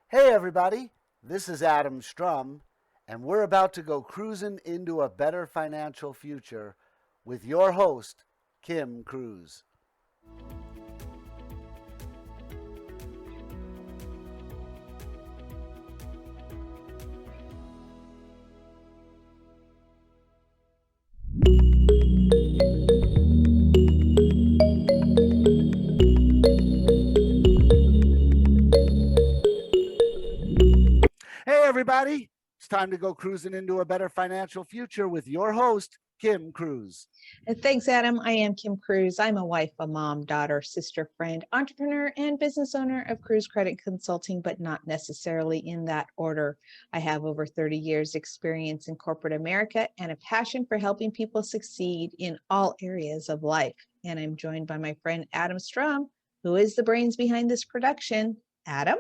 Hey, everybody, this is Adam Strum, and we're about to go cruising into a better financial future with your host, Kim Cruz. Hey, everybody, it's time to go cruising into a better financial future with your host, Kim Cruz. Thanks, Adam. I am Kim Cruz. I'm a wife, a mom, daughter, sister, friend, entrepreneur, and business owner of Cruz Credit Consulting, but not necessarily in that order. I have over 30 years experience in corporate America and a passion for helping people succeed in all areas of life. And I'm joined by my friend Adam Strum, who is the brains behind this production. Adam?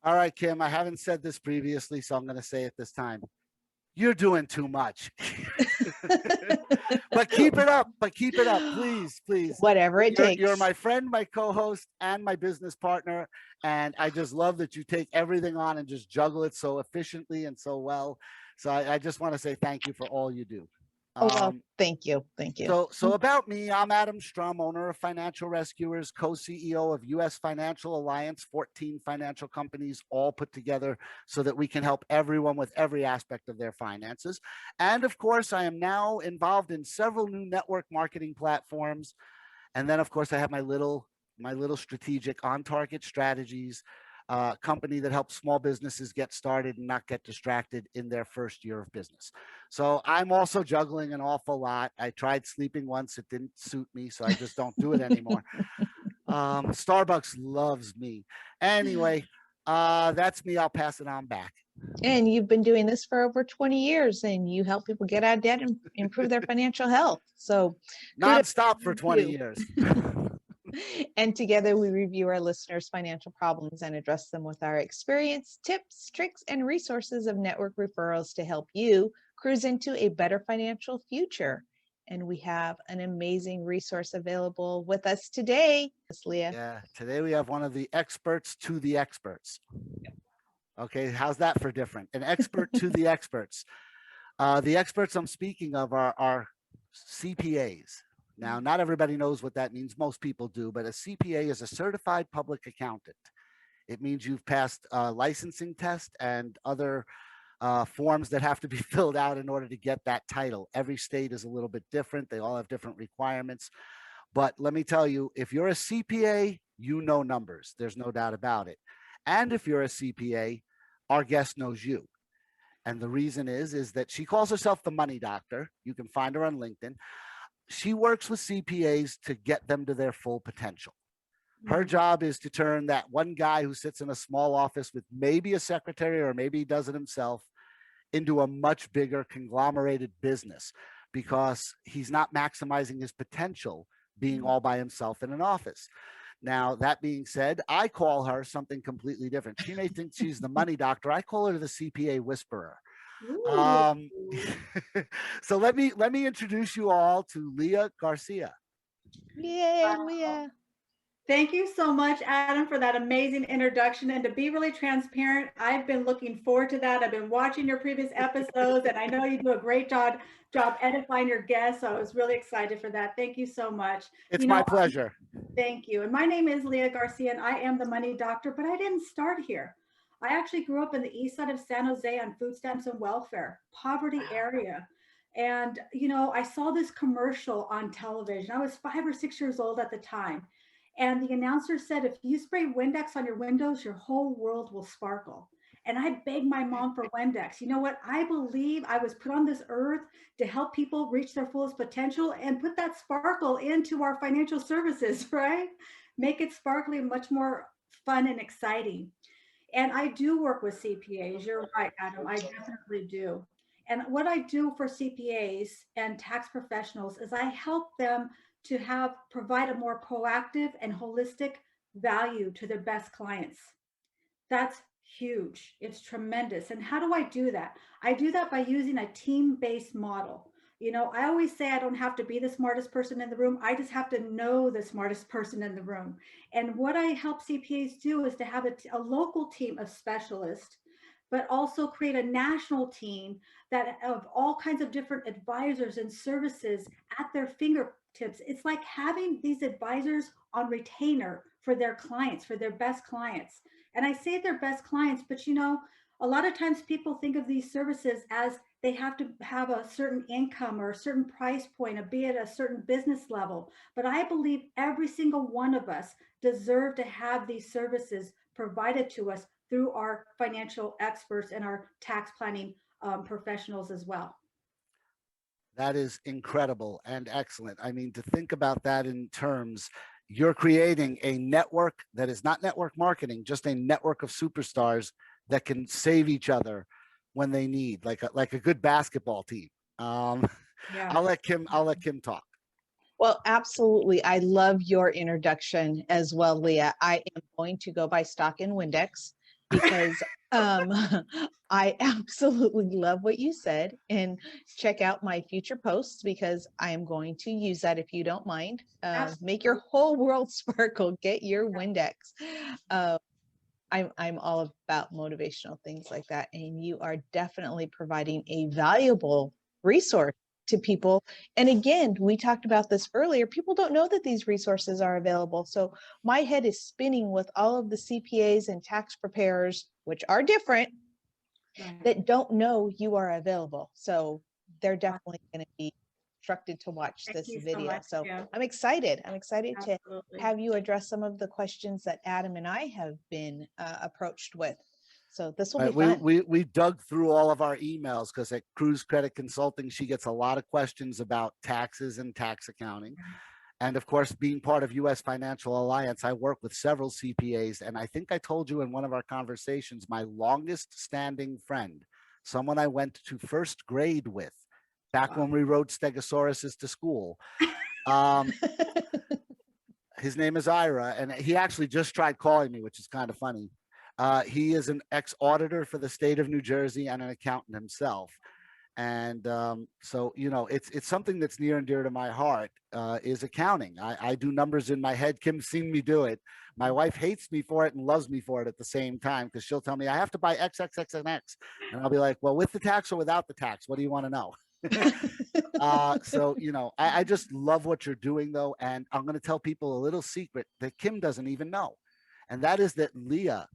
All right, Kim, I haven't said this previously, so I'm going to say it this time. You're doing too much. But keep it up. But keep it up, please, please. Whatever it You're takes. my friend, my co-host, and my business partner, and I just love that you take everything on and just juggle it so efficiently and so well. So I just want to say thank you for all you do. Oh, well, Um, thank you. Thank you. so about me, I'm Adam Strum, owner of Financial Rescuers, co-CEO of U.S. Financial Alliance, 14 financial companies all put together so that we can help everyone with every aspect of their finances. And of course, I am now involved in several new network marketing platforms. And then, of course, I have my little strategic on target strategies company that helps small businesses get started and not get distracted in their first year of business. So I'm also juggling an awful lot. I tried sleeping once, it didn't suit me, so I just don't do it anymore. Starbucks loves me. Anyway, that's me. I'll pass it on back. And you've been doing this for over 20 years and you help people get out of debt and improve their financial health. So kudos Nonstop for to 20 you. years. And together we review our listeners' financial problems and address them with our experience, tips, tricks, and resources of network referrals to help you cruise into a better financial future. And we have an amazing resource available with us today. Miss Leah. Yeah, today we have one of the experts to the experts. Okay, how's that for different? An expert to the experts. The experts I'm speaking of are CPAs. Now, not everybody knows what that means. Most people do, but a CPA is a certified public accountant. It means you've passed a licensing test and other forms that have to be filled out in order to get that title. Every state is a little bit different. They all have different requirements. But let me tell you, if you're a CPA, you know numbers. There's no doubt about it. And if you're a CPA, our guest knows you. And the reason is that she calls herself the money doctor. You can find her on LinkedIn. She works with CPAs to get them to their full potential. Her job is to turn that one guy who sits in a small office with maybe a secretary or maybe he does it himself into a much bigger conglomerated business because he's not maximizing his potential being all by himself in an office. Now, that being said, I call her something completely different. She may think she's the money doctor. I call her the CPA whisperer. Ooh. Um, so let me introduce you all to Leah Garcia. Yay, Wow. Leah. Thank you so much, Adam, for that amazing introduction. And to be really transparent, I've been looking forward to that. I've been watching your previous episodes, and I know you do a great job edifying your guests. So I was really excited for that. Thank you so much. It's You know, my pleasure. thank you. And my name is Leah Garcia, and I am the money doctor, but I didn't start here. I actually grew up in the east side of San Jose on food stamps and welfare, poverty area. And, I saw this commercial on television. I was 5 or 6 years old at the time. And the announcer said, if you spray Windex on your windows, your whole world will sparkle. And I begged my mom for Windex. You know what? I believe I was put on this earth to help people reach their fullest potential and put that sparkle into our financial services, right? Make it sparkly and much more fun and exciting. And I do work with CPAs. You're right, Adam. I definitely do. And what I do for CPAs and tax professionals is I help them to have provide a more proactive and holistic value to their best clients. That's huge. It's tremendous. And how do I do that? I do that by using a team based model. You know, I always say I don't have to be the smartest person in the room. I just have to know the smartest person in the room. And what I help CPAs do is to have a local team of specialists, but also create a national team that of all kinds of different advisors and services at their fingertips. It's like having these advisors on retainer for their clients, for their best clients. And I say their best clients, but you know, a lot of times people think of these services as they have to have a certain income or a certain price point, or be at a certain business level. But I believe every single one of us deserve to have these services provided to us through our financial experts and our tax planning professionals as well. That is incredible and excellent. I mean, to think about that in terms, you're creating a network that is not network marketing, just a network of superstars that can save each other when they need, like a good basketball team. Um, Yeah. I'll let Kim talk. Well, absolutely. I love your introduction as well, Leah. I am going to go by stock in Windex because um, I absolutely love what you said. And check out my future posts because I am going to use that if you don't mind. Make your whole world sparkle. Get your Windex. I'm all about motivational things like that. And you are definitely providing a valuable resource to people. And again, we talked about this earlier. People don't know that these resources are available. So my head is spinning with all of the CPAs and tax preparers, which are different, Right. that don't know you are available. So they're definitely going to be instructed to watch Thank this you so video. much. So Yeah, I'm excited. I'm excited to absolutely. have you address some of the questions that Adam and I have been approached with. So this will be We, fun. we dug through all of our emails because at Cruise Credit Consulting, she gets a lot of questions about taxes and tax accounting. And of course, being part of US Financial Alliance, I work with several CPAs. And I think I told you in one of our conversations, my longest standing friend, someone I went to first grade with back when we rode Stegosauruses to school. His name is Ira, and he actually just tried calling me, which is kind of funny. He is an ex-auditor for the state of New Jersey and an accountant himself. And so, you know, it's something that's near and dear to my heart, is accounting. I do numbers in my head. Kim's seen me do it. My wife hates me for it and loves me for it at the same time, because she'll tell me I have to buy X, X, X, and X. And I'll be like, well, with the tax or without the tax? What do you want to know? So, you know, I just love what you're doing, though. And I'm going to tell people a little secret that Kim doesn't even know. And that is that Leah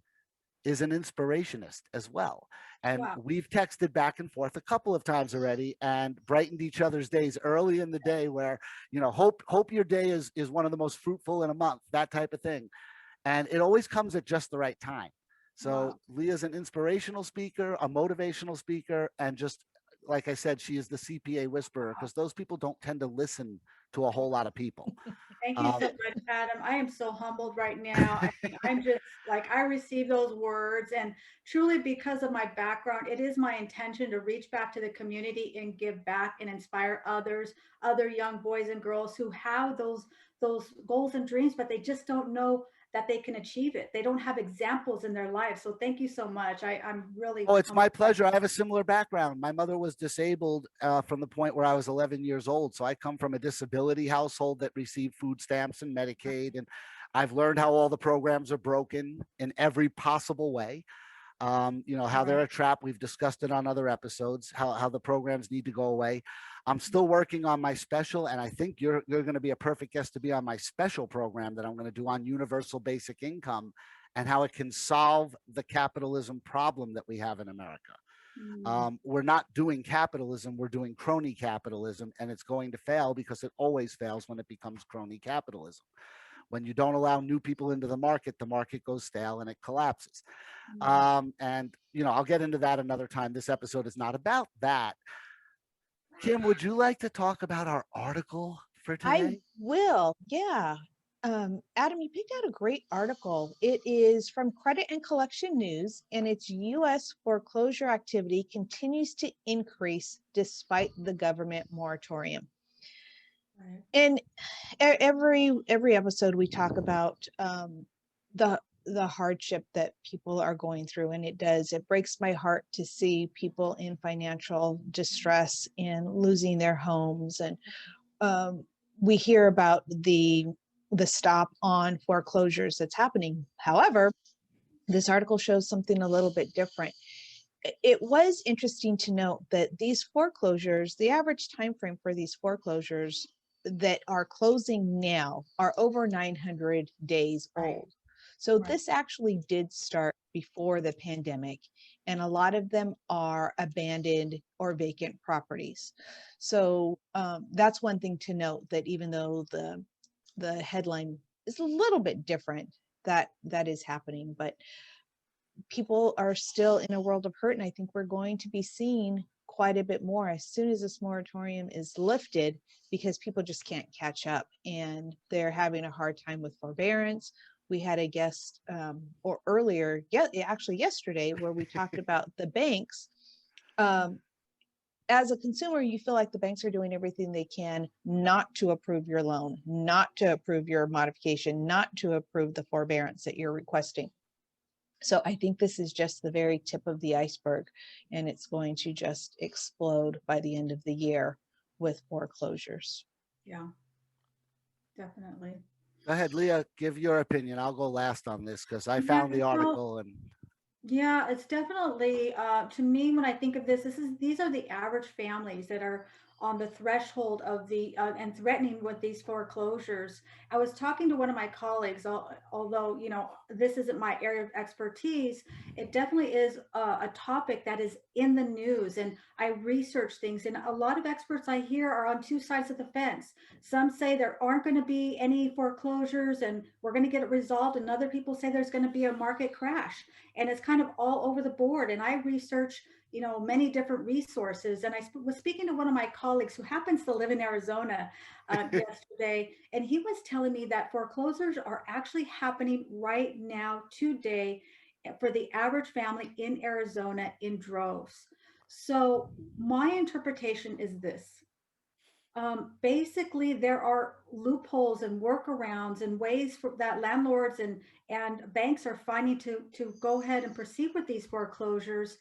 is an inspirationist as well. And Wow. we've texted back and forth a couple of times already and brightened each other's days early in the day where, you know, hope your day is one of the most fruitful in a month, that type of thing. And it always comes at just the right time. So Wow. Leah's an inspirational speaker, a motivational speaker, and just like I said, she is the CPA whisperer, because those people don't tend to listen to a whole lot of people. Thank you Um, so much, Adam. I am so humbled right now. I mean, I'm just like, I receive those words, and truly because of my background, it is my intention to reach back to the community and give back and inspire others, other young boys and girls who have those goals and dreams, but they just don't know that they can achieve it. They don't have examples in their life. So thank you so much. I'm really Oh, it's humbled. my pleasure. I have a similar background. My mother was disabled from the point where I was 11 years old. So I come from a disability household that received food stamps and Medicaid. And I've learned how all the programs are broken in every possible way. You know, how they're a trap. We've discussed it on other episodes, how the programs need to go away. I'm still working on my special, and I think you're going to be a perfect guest to be on my special program that I'm going to do on universal basic income and how it can solve the capitalism problem that we have in America. We're not doing capitalism, we're doing crony capitalism, and it's going to fail because it always fails when it becomes crony capitalism. When you don't allow new people into the market goes stale and it collapses. And, you know, I'll get into that another time. This episode is not about that. Kim, would you like to talk about our article for I today? will. Yeah. Adam, you picked out a great article. It is from Credit and Collection News, and it's U.S. foreclosure activity continues to increase despite the government moratorium. And every episode we talk about the the hardship that people are going through. And it breaks my heart to see people in financial distress and losing their homes. And we hear about the stop on foreclosures that's happening. However, this article shows something a little bit different. It was interesting to note that these foreclosures, the average time frame for these foreclosures that are closing now are over 900 days old. So this actually did start before the pandemic, and a lot of them are abandoned or vacant properties. So that's one thing to note, that even though the headline is a little bit different, that is happening, but people are still in a world of hurt. And I think we're going to be seeing quite a bit more as soon as this moratorium is lifted, because people just can't catch up and they're having a hard time with forbearance. We had a guest or earlier, actually yesterday, where we talked about the banks. As a consumer, you feel like the banks are doing everything they can not to approve your loan, not to approve your modification, not to approve the forbearance that you're requesting. So I think this is just the very tip of the iceberg, and it's going to just explode by the end of the year with foreclosures. Yeah, definitely. Go ahead, Leah, give your opinion. I'll go last on this because I found the article and yeah, it's definitely to me, when I think of this, these are the average families that are on the threshold of the and threatening with these foreclosures. I was talking to one of my colleagues, although this isn't my area of expertise, it definitely is a topic that is in the news, and I research things, and a lot of experts I hear are on two sides of the fence. Some say there aren't going to be any foreclosures and we're going to get it resolved, and other people say there's going to be a market crash, and it's kind of all over the board. And I research many different resources, and I was speaking to one of my colleagues who happens to live in Arizona yesterday, and he was telling me that foreclosures are actually happening right now today for the average family in Arizona in droves. So my interpretation is this: basically there are loopholes and workarounds and ways for that landlords and banks are finding to go ahead and proceed with these foreclosures,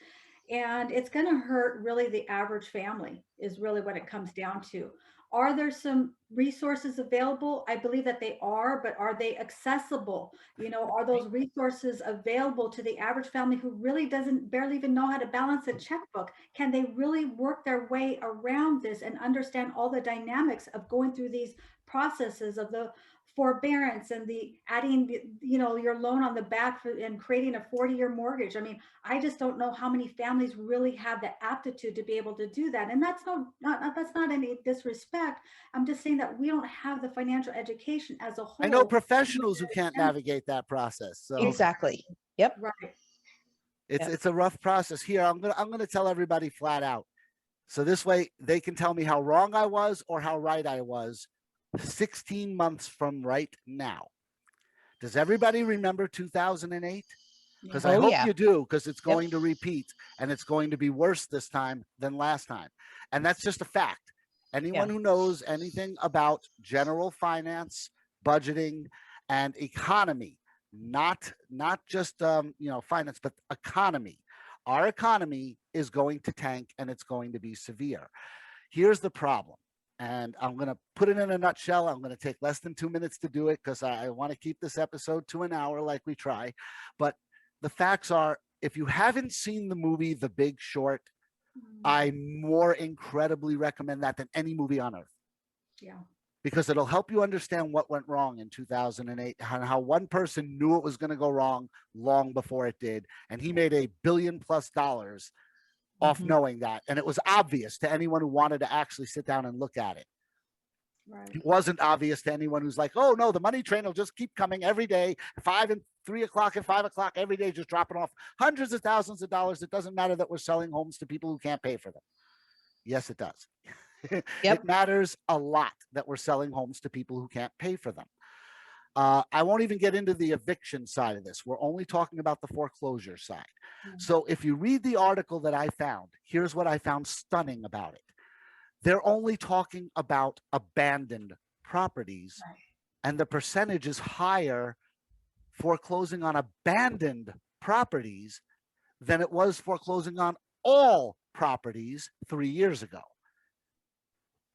and it's going to hurt really the average family is really what it comes down to. Are there some resources available? I believe that they are, but are they accessible? Are those resources available to the average family who really doesn't barely even know how to balance a checkbook? Can they really work their way around this and understand all the dynamics of going through these processes of the forbearance and the adding your loan on the back and creating a 40-year mortgage? I mean, I just don't know how many families really have the aptitude to be able to do that. And that's not any disrespect. I'm just saying that we don't have the financial education as a whole. I know professionals who can't navigate that process. So Exactly. Yep. Right. it's a rough process. Here, I'm gonna tell everybody flat out. So this way they can tell me how wrong I was or how right I was 16 months from right now. Does everybody remember 2008? Because I hope you do, because it's going to repeat, and it's going to be worse this time than last time. And that's just a fact. Anyone who knows anything about general finance, budgeting, and economy, not just finance, but economy. Our economy is going to tank, and it's going to be severe. Here's the problem. And I'm going to put it in a nutshell. I'm going to take less than 2 minutes to do it because I want to keep this episode to an hour like we try. But the facts are, if you haven't seen the movie The Big Short, I more incredibly recommend that than any movie on earth. Yeah. Because it'll help you understand what went wrong in 2008 and how one person knew it was going to go wrong long before it did. And he made $1 billion+ off knowing that. And it was obvious to anyone who wanted to actually sit down and look at it. Right. It wasn't obvious to anyone who's like, oh no, the money train will just keep coming every day, 5 and 3 o'clock and 5 o'clock every day, just dropping off hundreds of thousands of dollars. It doesn't matter that we're selling homes to people who can't pay for them. Yes, it does. It matters a lot that we're selling homes to people who can't pay for them. I won't even get into the eviction side of this. We're only talking about the foreclosure side. So if you read the article that I found, here's what I found stunning about it. They're only talking about abandoned properties, and the percentage is higher foreclosing on abandoned properties than it was foreclosing on all properties 3 years ago.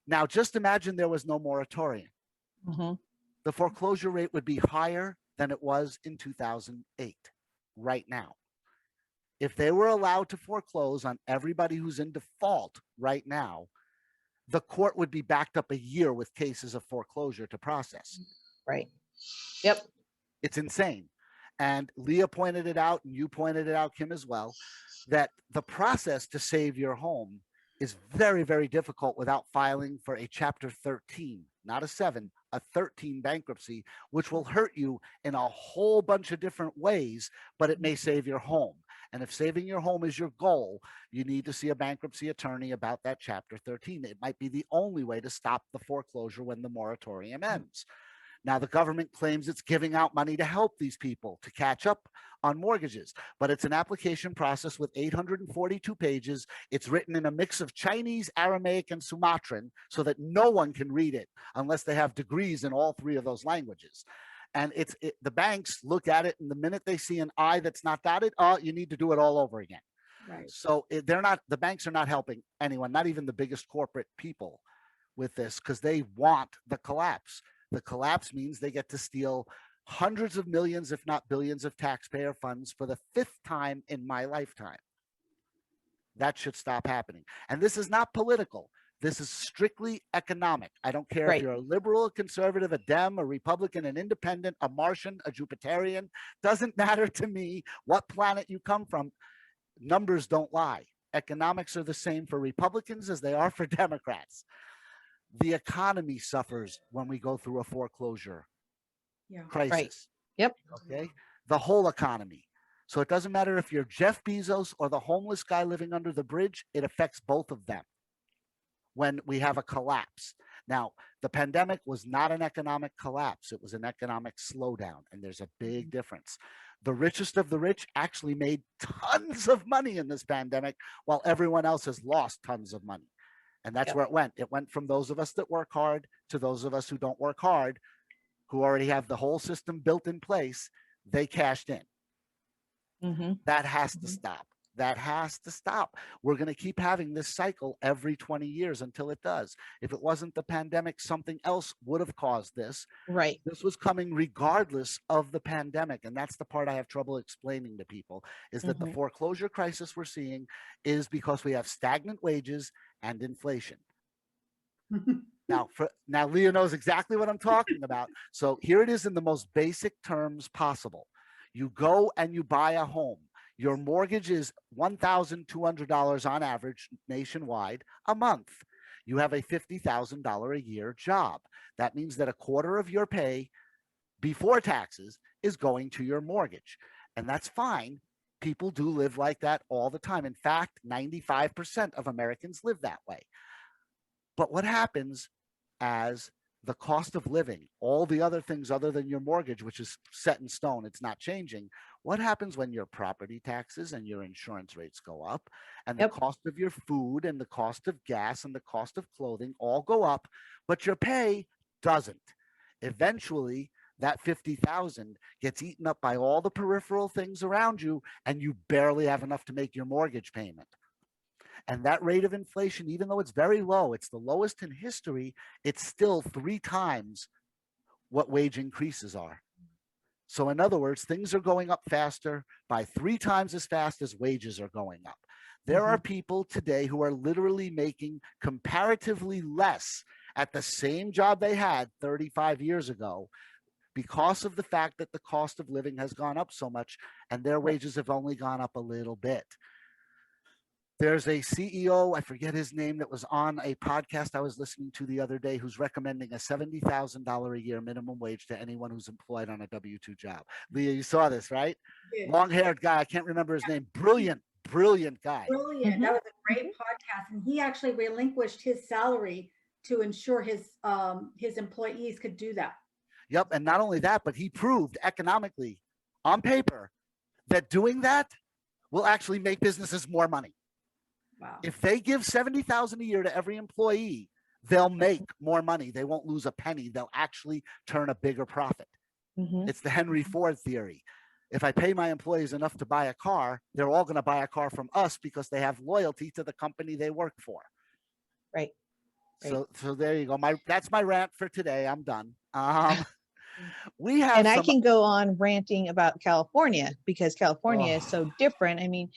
Now, just imagine there was no moratorium. Mhm. The foreclosure rate would be higher than it was in 2008 right now. If they were allowed to foreclose on everybody who's in default right now, the court would be backed up a year with cases of foreclosure to process. Right. Yep. It's insane. And Leah pointed it out, and you pointed it out, Kim, as well, that the process to save your home is very, very difficult without filing for a Chapter 13, not a 7, a 13 bankruptcy, which will hurt you in a whole bunch of different ways, but it may save your home. And if saving your home is your goal, you need to see a bankruptcy attorney about that Chapter 13. It might be the only way to stop the foreclosure when the moratorium ends. Now, the government claims it's giving out money to help these people to catch up on mortgages, but it's an application process with 842 pages. It's written in a mix of Chinese, Aramaic, and Sumatran so that no one can read it unless they have degrees in all three of those languages. And the banks look at it, and the minute they see an I that's not dotted, oh, you need to do it all over again. Right. So the banks are not helping anyone, not even the biggest corporate people with this, because they want the collapse. The collapse means they get to steal hundreds of millions, if not billions, of taxpayer funds for the 5th time in my lifetime. That should stop happening. And this is not political. This is strictly economic. I don't care if you're a liberal, a conservative, a Dem, a Republican, an independent, a Martian, a Jupiterian. Doesn't matter to me what planet you come from. Numbers don't lie. Economics are the same for Republicans as they are for Democrats. The economy suffers when we go through a foreclosure crisis. Right. Yep. Okay. The whole economy. So it doesn't matter if you're Jeff Bezos or the homeless guy living under the bridge, it affects both of them when we have a collapse. Now, the pandemic was not an economic collapse. It was an economic slowdown. And there's a big difference. The richest of the rich actually made tons of money in this pandemic, while everyone else has lost tons of money. And that's where it went. It went from those of us that work hard to those of us who don't work hard, who already have the whole system built in place. They cashed in. Mm-hmm. That has to stop. That has to stop. We're going to keep having this cycle every 20 years until it does. If it wasn't the pandemic, something else would have caused this. Right. This was coming regardless of the pandemic. And that's the part I have trouble explaining to people, is that the foreclosure crisis we're seeing is because we have stagnant wages and inflation. Now, Leah knows exactly what I'm talking about. So here it is in the most basic terms possible. You go and you buy a home. Your mortgage is $1,200 on average nationwide a month. You have a $50,000 a year job. That means that a quarter of your pay before taxes is going to your mortgage. And that's fine. People do live like that all the time. In fact, 95% of Americans live that way. But what happens as the cost of living, all the other things other than your mortgage, which is set in stone, it's not changing. What happens when your property taxes and your insurance rates go up, and the cost of your food and the cost of gas and the cost of clothing all go up, but your pay doesn't? Eventually, that 50,000 gets eaten up by all the peripheral things around you, and you barely have enough to make your mortgage payment. And that rate of inflation, even though it's very low, it's the lowest in history, it's still 3 times what wage increases are. So in other words, things are going up faster by 3 times as fast as wages are going up. There are people today who are literally making comparatively less at the same job they had 35 years ago because of the fact that the cost of living has gone up so much and their wages have only gone up a little bit. There's a CEO, I forget his name, that was on a podcast I was listening to the other day, who's recommending a $70,000 a year minimum wage to anyone who's employed on a W-2 job. Leah, you saw this, right? Yeah. Long-haired guy. I can't remember his name. Brilliant guy. Brilliant. That was a great podcast. And he actually relinquished his salary to ensure his employees could do that. Yep. And not only that, but he proved economically on paper that doing that will actually make businesses more money. Wow. If they give $70,000 a year to every employee, they'll make more money. They won't lose a penny. They'll actually turn a bigger profit. Mhm. It's the Henry Ford theory. If I pay my employees enough to buy a car, they're all going to buy a car from us because they have loyalty to the company they work for. Right. Right. So there you go. That's my rant for today. I'm done. We have And I some. can go on ranting about California because California is so Oh, different. I mean,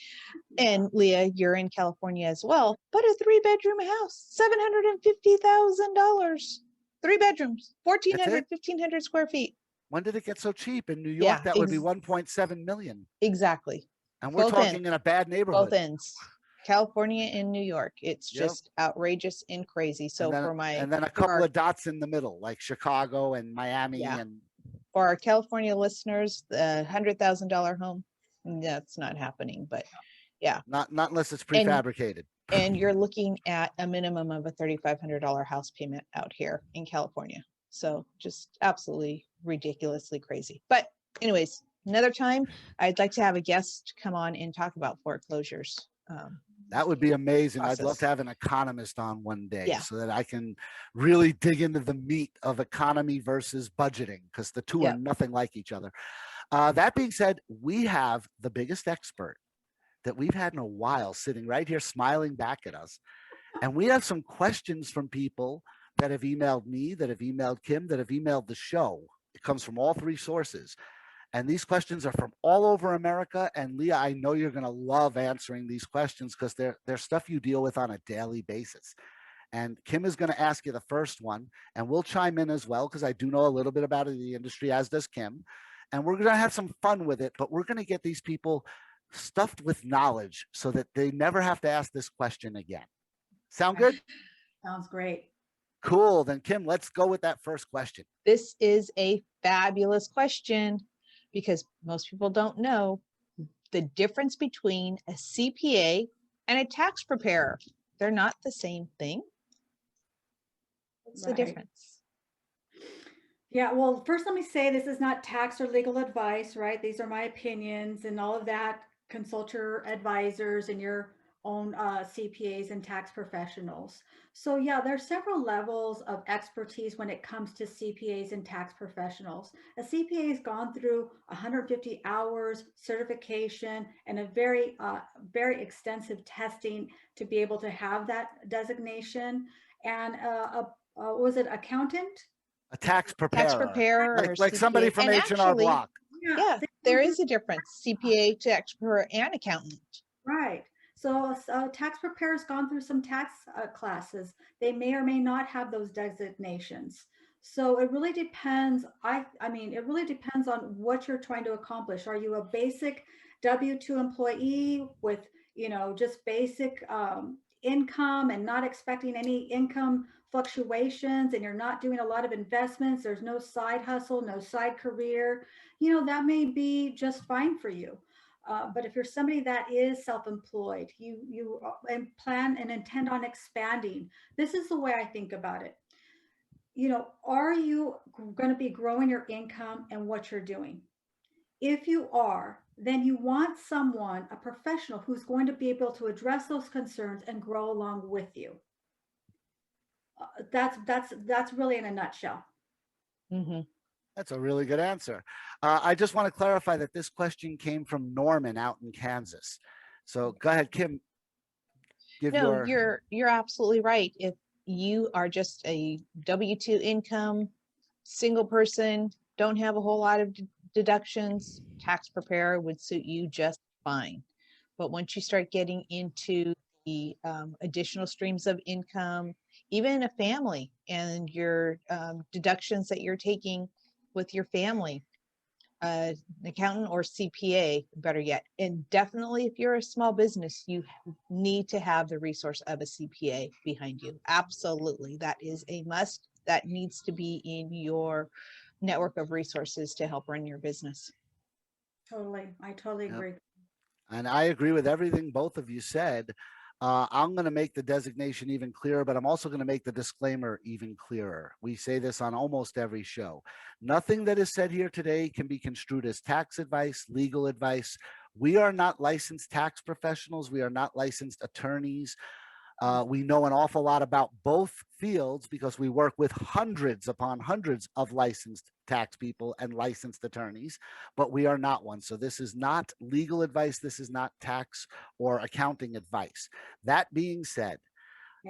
and Leah, you're in California as well, but a 3-bedroom house, $750,000, 3 bedrooms, that's 1,400, it. 1,500 square feet. When did it get so cheap? In New York, Yeah, that would be 1.7 million. exactly. And we're Both ends, talking in a bad both neighborhood. ends. California and New York. It's Yep. just outrageous and crazy. So And then a couple of dots in the middle, like Chicago and Miami. Yeah. And for our California listeners, the $100,000 home, that's not happening, but yeah. not unless it's And prefabricated. and you're looking at a minimum of a $3,500 house payment out here in California. So just absolutely ridiculously crazy. But anyways, another time, I'd like to have a guest come on and talk about foreclosures. That would be amazing. I'd love Process. to have an economist on one day Yeah. so that I can really dig into the meat of economy versus budgeting, because the two are Yep. nothing like each other. That being said, we have the biggest expert that we've had in a while sitting right here smiling back at us. And we have some questions from people that have emailed me, that have emailed Kim, that have emailed the show. It comes from all three sources. And these questions are from all over America. And Leah, I know you're going to love answering these questions because they're stuff you deal with on a daily basis. And Kim is going to ask you the first one, and we'll chime in as well because I do know a little bit about the industry, as does Kim. And we're going to have some fun with it, but we're going to get these people stuffed with knowledge so that they never have to ask this question again. Sound good? Sounds great. Cool. Then Kim, let's go with that first question. This is a fabulous question because most people don't know the difference between a CPA and a tax preparer. They're not the same thing. What's the Right. difference? Yeah, well, first let me say this is not tax or legal advice, right? These are my opinions and all of that. Consult your advisors and your own CPAs and tax professionals. So yeah, there's several levels of expertise when it comes to CPAs and tax professionals. A CPA has gone through 150 hours certification and a very, very extensive testing to be able to have that designation. And was it accountant? A tax Tax preparer, preparer or like somebody CPA. from And H&R actually, Block. yeah, there is a difference. CPA, tax preparer, and accountant. Right. So tax preparers gone through some tax classes. They may or may not have those designations. So it really depends. I mean, it really depends on what you're trying to accomplish. Are you a basic W-2 employee with, just basic income and not expecting any income fluctuations, and you're not doing a lot of investments? There's no side hustle, no side career. That may be just fine for you. But if you're somebody that is self-employed, you plan and intend on expanding. This is the way I think about it. Are you going to be growing your income and what you're doing? If you are, then you want someone, a professional, who's going to be able to address those concerns and grow along with you. That's really in a nutshell. Mm-hmm. That's a really good answer. I just want to clarify that this question came from Norman out in Kansas. So go ahead, Kim. No, you're absolutely right. If you are just a W-2 income, single person, don't have a whole lot of deductions, tax preparer would suit you just fine. But once you start getting into the additional streams of income, even a family and your deductions that you're taking with your family, an accountant or CPA, better yet. And definitely if you're a small business, you need to have the resource of a CPA behind you. Absolutely. That is a must. That needs to be in your network of resources to help run your business. Totally. I totally agree. And I agree with everything both of you said. I'm going to make the designation even clearer, but I'm also going to make the disclaimer even clearer. We say this on almost every show. Nothing that is said here today can be construed as tax advice, legal advice. We are not licensed tax professionals. We are not licensed attorneys. We know an awful lot about both fields because we work with hundreds upon hundreds of licensed tax people and licensed attorneys, but we are not one. So this is not legal advice. This is not tax or accounting advice. That being said,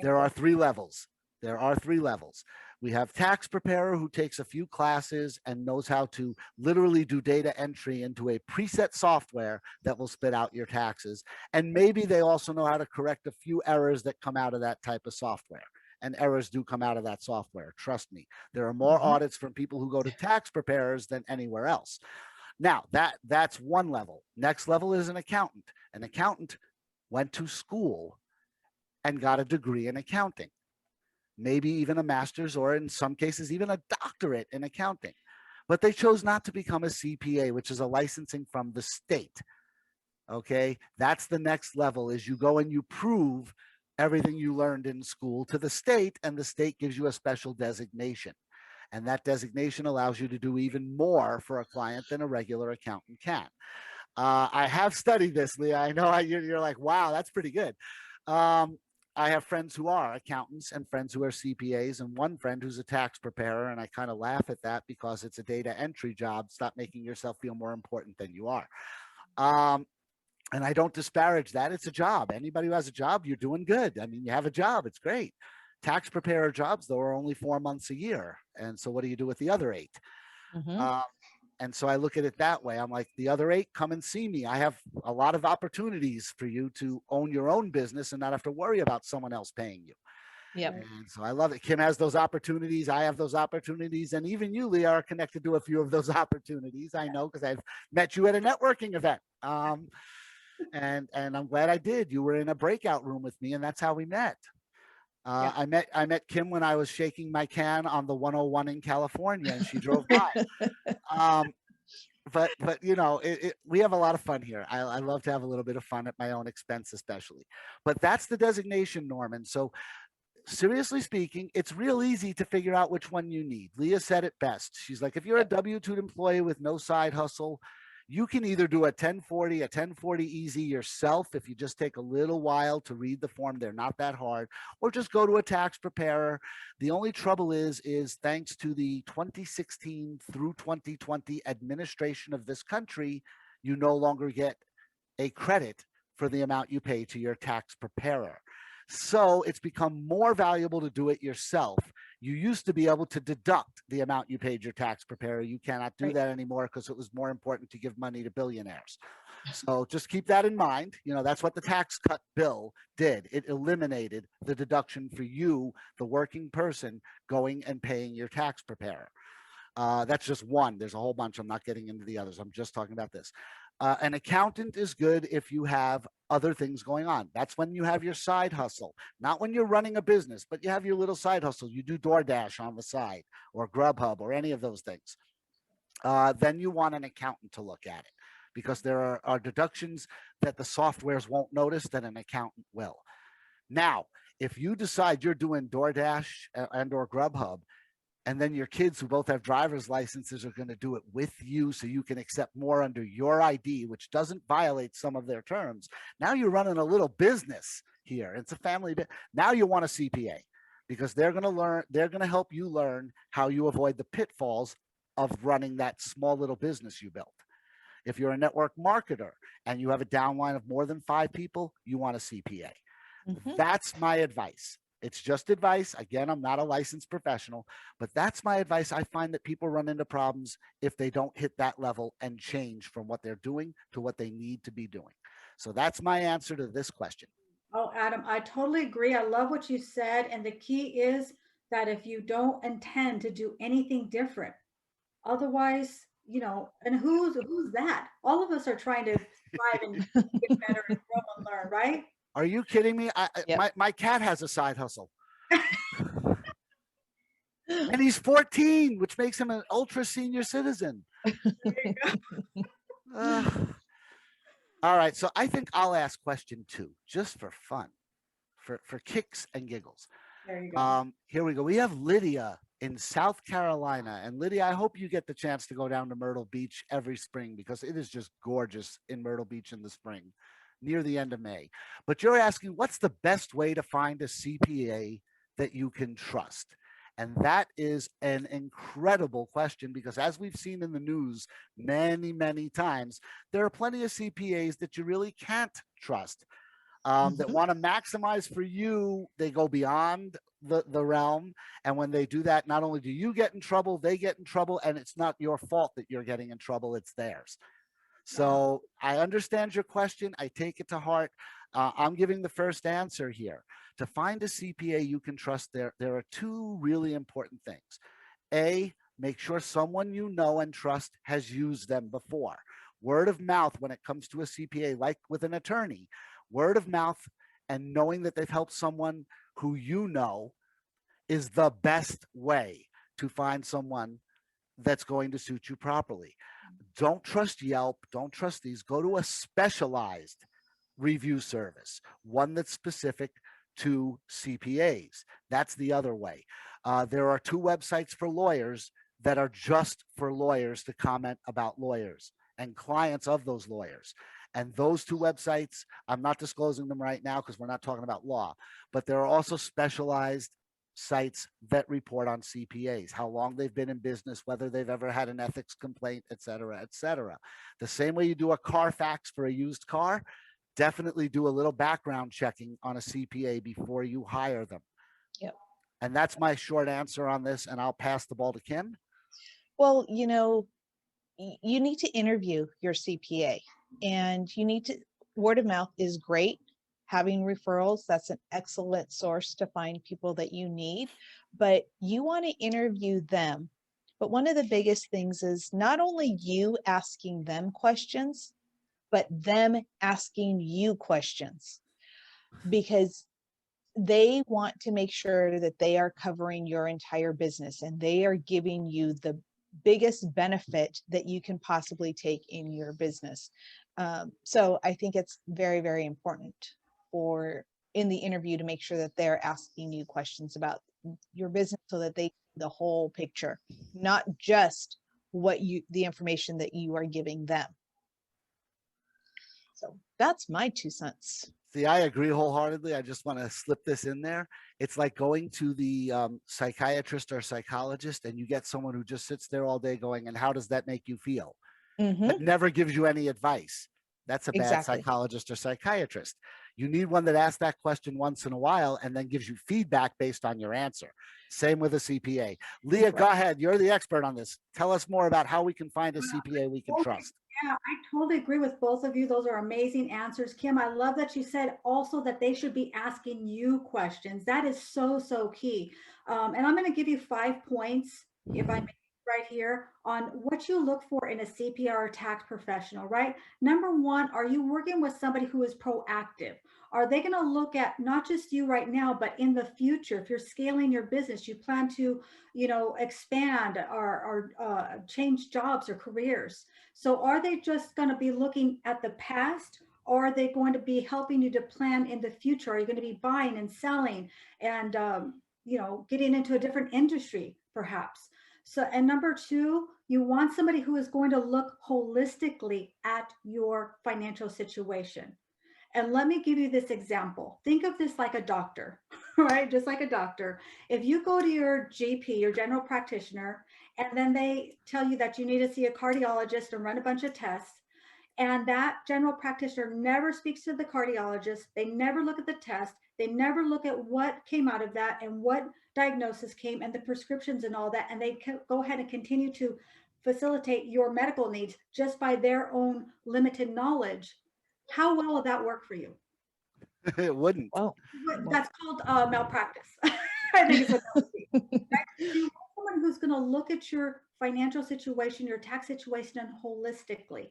there are three levels. There are three levels. We have tax preparer who takes a few classes and knows how to literally do data entry into a preset software that will spit out your taxes. And maybe they also know how to correct a few errors that come out of that type of software. And errors do come out of that software. Trust me. There are more audits from people who go to tax preparers than anywhere else. Now, that's one level. Next level is an accountant. An accountant went to school and got a degree in accounting, maybe even a master's, or in some cases, even a doctorate in accounting. But they chose not to become a CPA, which is a licensing from the state. Okay, that's the next level, is you go and you prove everything you learned in school to the state, and the state gives you a special designation. And that designation allows you to do even more for a client than a regular accountant can. I have studied this, Leah. I know you're like, wow, that's pretty good. I have friends who are accountants and friends who are CPAs, and one friend who's a tax preparer. And I kind of laugh at that because it's a data entry job. Stop making yourself feel more important than you are. And I don't disparage that. It's a job. Anybody who has a job, you're doing good. I mean, you have a job. It's great. Tax preparer jobs, though, are only 4 months a year. And so what do you do with the other 8? And so I look at it that way. I'm like, the other 8, come and see me. I have a lot of opportunities for you to own your own business and not have to worry about someone else paying you. Yep. And so I love it. Kim has those opportunities. I have those opportunities. And even you, Leah, are connected to a few of those opportunities. I know, because I've met you at a networking event. And I'm glad I did. You were in a breakout room with me, and that's how we met. I met Kim when I was shaking my can on the 101 in California, and she drove by. But you know, we have a lot of fun here. I love to have a little bit of fun at my own expense, especially. But that's the designation, Norman. So seriously speaking, it's real easy to figure out which one you need. Leah said it best. She's like, if you're a W-2 employee with no side hustle, you can either do a 1040 easy yourself if you just take a little while to read the form. They're not that hard. Or just go to a tax preparer. The only trouble is thanks to the 2016 through 2020 administration of this country, you no longer get a credit for the amount you pay to your tax preparer. So it's become more valuable to do it yourself. You used to be able to deduct the amount you paid your tax preparer. You cannot do that anymore because it was more important to give money to billionaires. So just keep that in mind. You know, that's what the tax cut bill did. It eliminated the deduction for you, the working person, going and paying your tax preparer. That's just one. There's a whole bunch. I'm not getting into the others. I'm just talking about this. An accountant is good if you have other things going on. That's when you have your side hustle, not when you're running a business, but you have your little side hustle. You do DoorDash on the side, or Grubhub, or any of those things. Then you want an accountant to look at it, because there are deductions that the softwares won't notice that an accountant will. Now, if you decide you're doing DoorDash and or Grubhub, and then your kids who both have driver's licenses are going to do it with you so you can accept more under your ID, which doesn't violate some of their terms. Now you're running a little business here. It's a family. Now you want a CPA, because they're going to learn, they're going to help you learn how you avoid the pitfalls of running that small little business you built. If you're a network marketer and you have a downline of more than 5 people, you want a CPA. That's my advice. It's just advice. Again, I'm not a licensed professional, but that's my advice. I find that people run into problems if they don't hit that level and change from what they're doing to what they need to be doing. So that's my answer to this question. Oh, Adam, I totally agree. I love what you said. And the key is that if you don't intend to do anything different, otherwise, you know, and who's that? All of us are trying to strive and get better and grow and learn, right? Are you kidding me? My cat has a side hustle. And he's 14, which makes him an ultra senior citizen. There you go. All right, so I think I'll ask question 2, just for fun, for kicks and giggles. There you go. Here we go. We have Lydia in South Carolina. And Lydia, I hope you get the chance to go down to Myrtle Beach every spring, because it is just gorgeous in Myrtle Beach in the spring. near the end of May. But you're asking, what's the best way to find a CPA that you can trust? And that is an incredible question, because as we've seen in the news many, many times, there are plenty of CPAs that you really can't trust, that want to maximize for you. They go beyond the realm. And when they do that, not only do you get in trouble, they get in trouble. And it's not your fault that you're getting in trouble, it's theirs. So I understand your question. I take it to heart. I'm giving the first answer here. To find a CPA you can trust, there are two really important things. A, make sure someone you know and trust has used them before. Word of mouth when it comes to a CPA, like with an attorney, word of mouth and knowing that they've helped someone who you know is the best way to find someone that's going to suit you properly. Don't trust Yelp. Don't trust these. Go to a specialized review service, one that's specific to CPAs. That's the other way. There are two websites for lawyers that are just for lawyers to comment about lawyers and clients of those lawyers. And those two websites, I'm not disclosing them right now because we're not talking about law, but there are also specialized sites that report on CPAs, how long they've been in business, whether they've ever had an ethics complaint, et cetera, et cetera. The same way you do a Carfax for a used car, definitely do a little background checking on a CPA before you hire them. Yep. And that's my short answer on this, and I'll pass the ball to Kim. Well, you need to interview your CPA, and word of mouth is great. Having referrals, that's an excellent source to find people that you need, but you want to interview them. But one of the biggest things is not only you asking them questions, but them asking you questions, because they want to make sure that they are covering your entire business and they are giving you the biggest benefit that you can possibly take in your business. So I think it's very, very important in the interview to make sure that they're asking you questions about your business so that they see the whole picture, not just the information that you are giving them. So that's my 2 cents. See, I agree wholeheartedly. I just want to slip this in there. It's like going to the psychiatrist or psychologist, and you get someone who just sits there all day going, and how does that make you feel? But never gives you any advice. That's a bad Exactly. psychologist or psychiatrist. You need one that asks that question once in a while and then gives you feedback based on your answer. Same with a CPA. Leah, go ahead. You're the expert on this. Tell us more about how we can find a CPA we can trust. Yeah, I totally agree with both of you. Those are amazing answers. Kim, I love that you said also that they should be asking you questions. That is so, so key. And I'm going to give you 5 points, if I may, right here on what you look for in a CPA or tax professional, right? Number one, are you working with somebody who is proactive? Are they going to look at not just you right now, but in the future? If you're scaling your business, you plan to, expand or change jobs or careers. So are they just going to be looking at the past, or are they going to be helping you to plan in the future? Are you going to be buying and selling and, getting into a different industry perhaps? So, and number two, you want somebody who is going to look holistically at your financial situation. And let me give you this example. Think of this like a doctor, right? Just like a doctor. If you go to your GP, your general practitioner, and then they tell you that you need to see a cardiologist and run a bunch of tests, and that general practitioner never speaks to the cardiologist, they never look at the test, they never look at what came out of that and what diagnosis came and the prescriptions and all that, and they go ahead and continue to facilitate your medical needs just by their own limited knowledge. How well will that work for you? It wouldn't. Wow. That's called malpractice. I think it's what that would be. Right? So you want someone who's going to look at your financial situation, your tax situation, and holistically.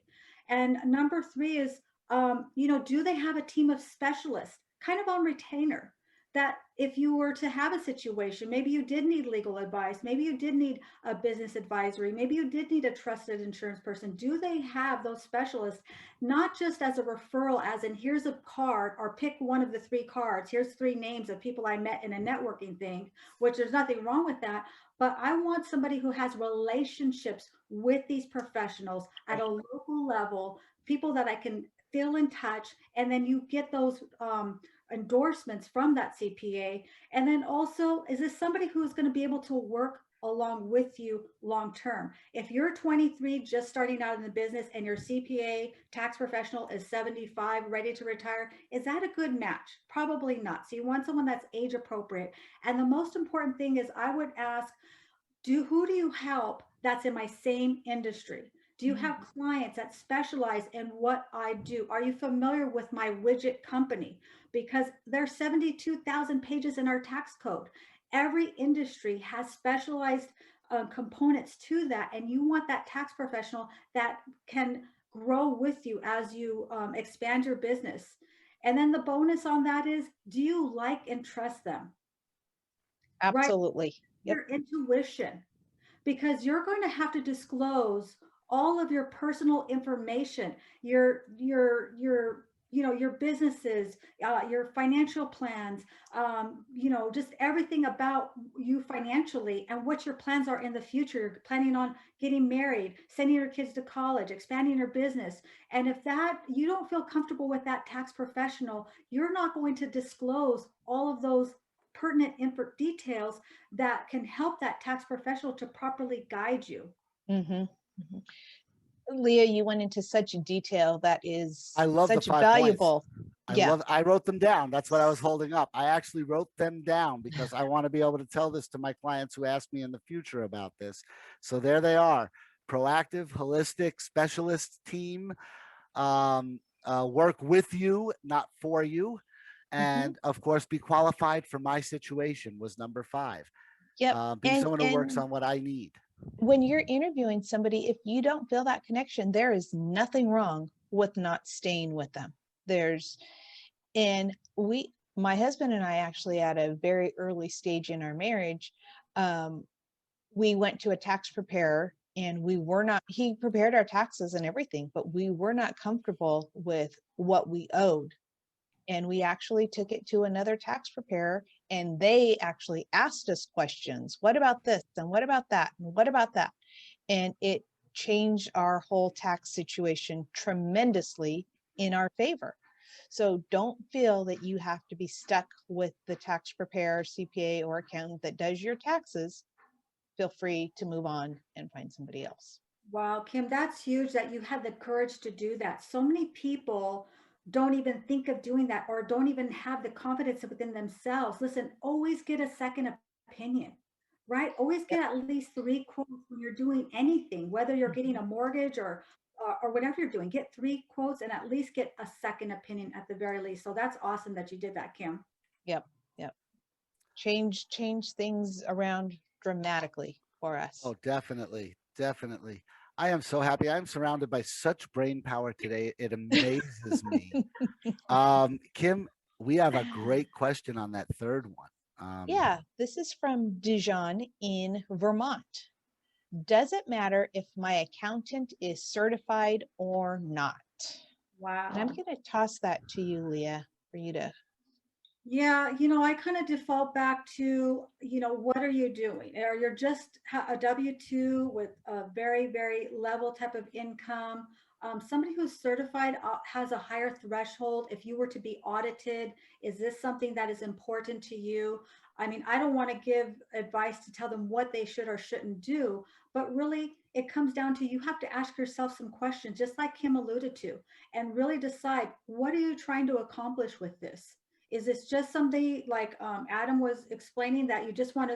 And number three is, do they have a team of specialists, kind of on retainer? That if you were to have a situation, maybe you did need legal advice, maybe you did need a business advisory, maybe you did need a trusted insurance person. Do they have those specialists, not just as a referral, as in here's a card or pick one of the 3 cards, here's 3 names of people I met in a networking thing, which there's nothing wrong with that. But I want somebody who has relationships with these professionals at a local level, people that I can still in touch, and then you get those endorsements from that CPA. And then also, is this somebody who's going to be able to work along with you long term? If you're 23, just starting out in the business, and your CPA tax professional is 75, ready to retire, is that a good match? Probably not. So you want someone that's age appropriate. And the most important thing is, I would ask, who do you help that's in my same industry? Do you have clients that specialize in what I do? Are you familiar with my widget company? Because there's 72,000 pages in our tax code. Every industry has specialized components to that, and you want that tax professional that can grow with you as you expand your business. And then the bonus on that is, do you like and trust them? Right? Absolutely. Yep. Your intuition, because you're going to have to disclose all of your personal information, your businesses, your financial plans, just everything about you financially, and what your plans are in the future. You're planning on getting married, sending your kids to college, expanding your business. And if that, you don't feel comfortable with that tax professional, you're not going to disclose all of those pertinent details that can help that tax professional to properly guide you. Mhm, mhm. Leah, you went into such detail that is I love the such 5 points. valuable. Yeah. I wrote them down. That's what I was holding up. I actually wrote them down because I want to be able to tell this to my clients who ask me in the future about this. So there they are: proactive, holistic, specialist team, work with you, not for you. And of course, be qualified for my situation was number 5. Yep. Be someone who works And on what I need. when you're interviewing somebody, if you don't feel that connection, there is nothing wrong with not staying with them. My husband and I actually, at a very early stage in our marriage, we went to a tax preparer, and he prepared our taxes and everything, but we were not comfortable with what we owed. And we actually took it to another tax preparer, and they actually asked us questions. What about this? And what about that? And what about that? And it changed our whole tax situation tremendously in our favor. So don't feel that you have to be stuck with the tax preparer, CPA, or accountant that does your taxes. Feel free to move on and find somebody else. Wow, Kim, that's huge that you had the courage to do that. So many people don't even think of doing that, or don't even have the confidence within themselves. Listen, always get a second opinion, right? Always get at least 3 quotes when you're doing anything, whether you're getting a mortgage or whatever you're doing. Get 3 quotes and at least get a second opinion at the very least. So that's awesome that you did that, Kim. Yep. Yep. Change things around dramatically for us. Oh, definitely. Definitely. I am so happy. I'm surrounded by such brain power today. It amazes me. Kim, we have a great question on that third one. Yeah, this is from Dijon in Vermont. Does it matter if my accountant is certified or not? Wow. And I'm going to toss that to you, Leah, for you to. Yeah, I kind of default back to, what are you doing? Or you're just a W-2 with a very, very level type of income. Somebody who's certified has a higher threshold. If you were to be audited, is this something that is important to you? I mean, I don't want to give advice to tell them what they should or shouldn't do, but really it comes down to, you have to ask yourself some questions, just like Kim alluded to, and really decide, what are you trying to accomplish with this? Is this just somebody like Adam was explaining, that you just want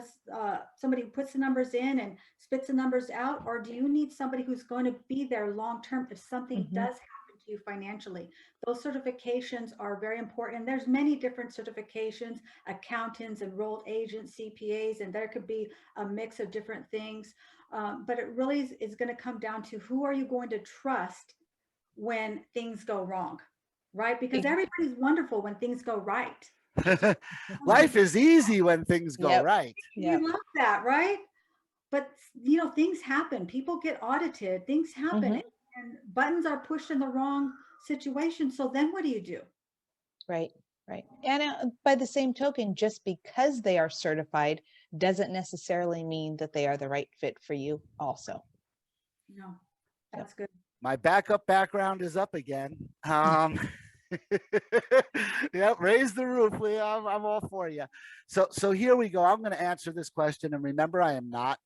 somebody who puts the numbers in and spits the numbers out? Or do you need somebody who's going to be there long term if something does happen to you financially? Those certifications are very important. There's many different certifications: accountants, enrolled agents, CPAs, and there could be a mix of different things. But it really is going to come down to, who are you going to trust when things go wrong? Right? Because everybody's wonderful when things go right. Life is easy when things go Yep. right. Yep. We love that, right? But things happen. People get audited. Things happen, and buttons are pushed in the wrong situation. So then what do you do? Right. Right. And by the same token, just because they are certified doesn't necessarily mean that they are the right fit for you also. No, that's good. My backup background is up again. Yep, raise the roof, Leah. I'm all for you. So here we go. I'm going to answer this question, and remember, I am not.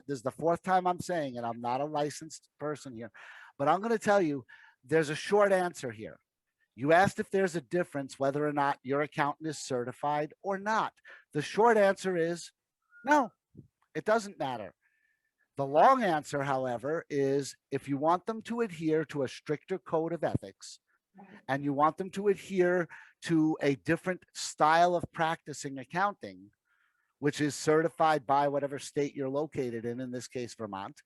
This is the fourth time I'm saying it. I'm not a licensed person here, but I'm going to tell you, there's a short answer here. You asked if there's a difference whether or not your accountant is certified or not. The short answer is no. It doesn't matter. The long answer, however, is if you want them to adhere to a stricter code of ethics and you want them to adhere to a different style of practicing accounting, which is certified by whatever state you're located in this case, Vermont,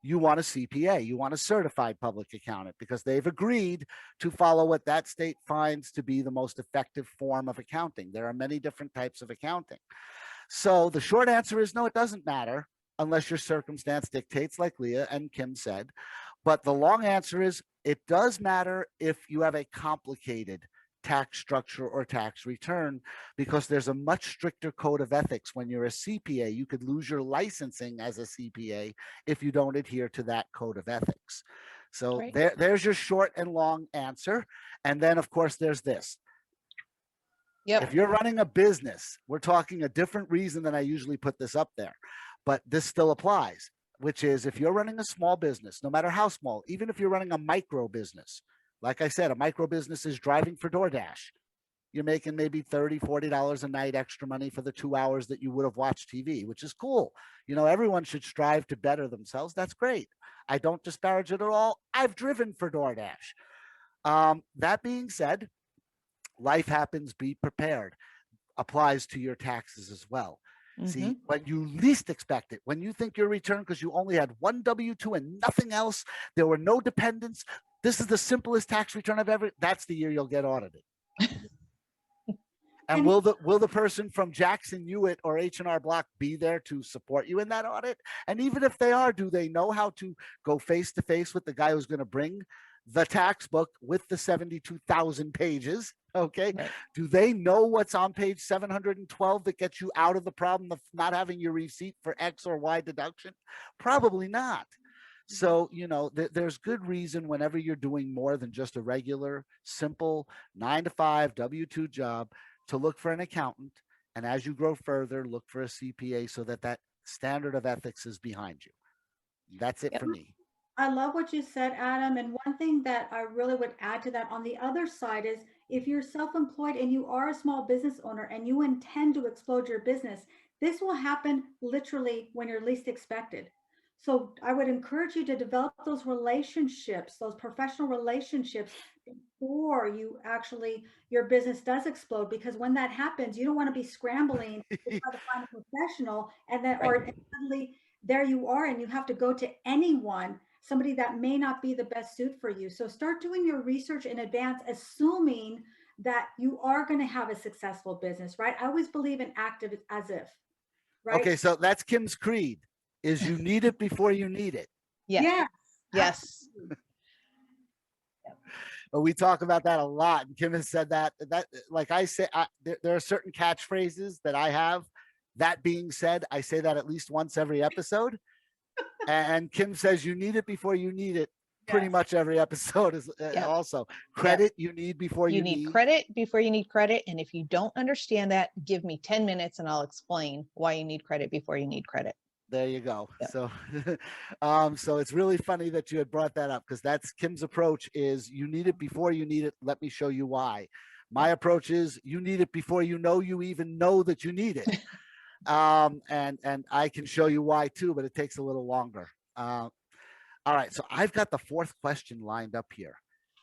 you want a CPA, you want a certified public accountant because they've agreed to follow what that state finds to be the most effective form of accounting. There are many different types of accounting. So the short answer is no, it doesn't matter unless your circumstance dictates, like Leah and Kim said. But the long answer is it does matter if you have a complicated tax structure or tax return, because there's a much stricter code of ethics. When you're a CPA, you could lose your licensing as a CPA if you don't adhere to that code of ethics. So Right. there's your short and long answer. And then, of course, there's this. Yep. If you're running a business, we're talking a different reason than I usually put this up there, but this still applies, which is if you're running a small business, no matter how small, even if you're running a micro business, like I said, a micro business is driving for DoorDash. You're making maybe $30, $40 a night extra money for the 2 hours that you would have watched TV, which is cool. You know, everyone should strive to better themselves. That's great. I don't disparage it at all. I've driven for DoorDash. That being said, life happens, be prepared applies to your taxes as well. See, when you least expect it, when you think your return, because you only had one W-2 and nothing else, there were no dependents, this is the simplest tax return I've ever, that's the year you'll get audited. And will the person from Jackson Hewitt or H&R Block be there to support you in that audit? And even if they are, do they know how to go face to face with the guy who's going to bring the tax book with the 72,000 pages? Okay. Right. Do they know what's on page 712 that gets you out of the problem of not having your receipt for X or Y deduction? Probably not. So, you know, there's good reason whenever you're doing more than just a regular, simple 9-to-5 W-2 job to look for an accountant. And as you grow further, look for a CPA so that that standard of ethics is behind you. That's it for me. I love what you said, Adam. And one thing that I really would add to that on the other side is if you're self-employed and you are a small business owner and you intend to explode your business, this will happen literally when you're least expected. So I would encourage you to develop those relationships, those professional relationships before you actually, your business does explode, because when that happens, you don't want to be scrambling to try to find a professional and then, or suddenly there you are and you have to go to anyone, somebody that may not be the best suit for you. So start doing your research in advance, assuming that you are going to have a successful business, right? I always believe in active as if, right? Okay, so that's Kim's creed, is you need it before you need it. Yes. Yes. We talk about that a lot, and Kim has said that. Like I say, there are certain catchphrases that I have. That being said, I say that at least once every episode. And Kim says you need it before you need it. Pretty much every episode is also credit you need before you need credit before you need credit. And if you don't understand that, give me 10 minutes and I'll explain why you need credit before you need credit. There you go. Yep. So, so it's really funny that you had brought that up, because that's Kim's approach is you need it before you need it. Let me show you why. My approach is you need it before you even know that you need it. And I can show you why too, but it takes a little longer. All right. So I've got the fourth question lined up here,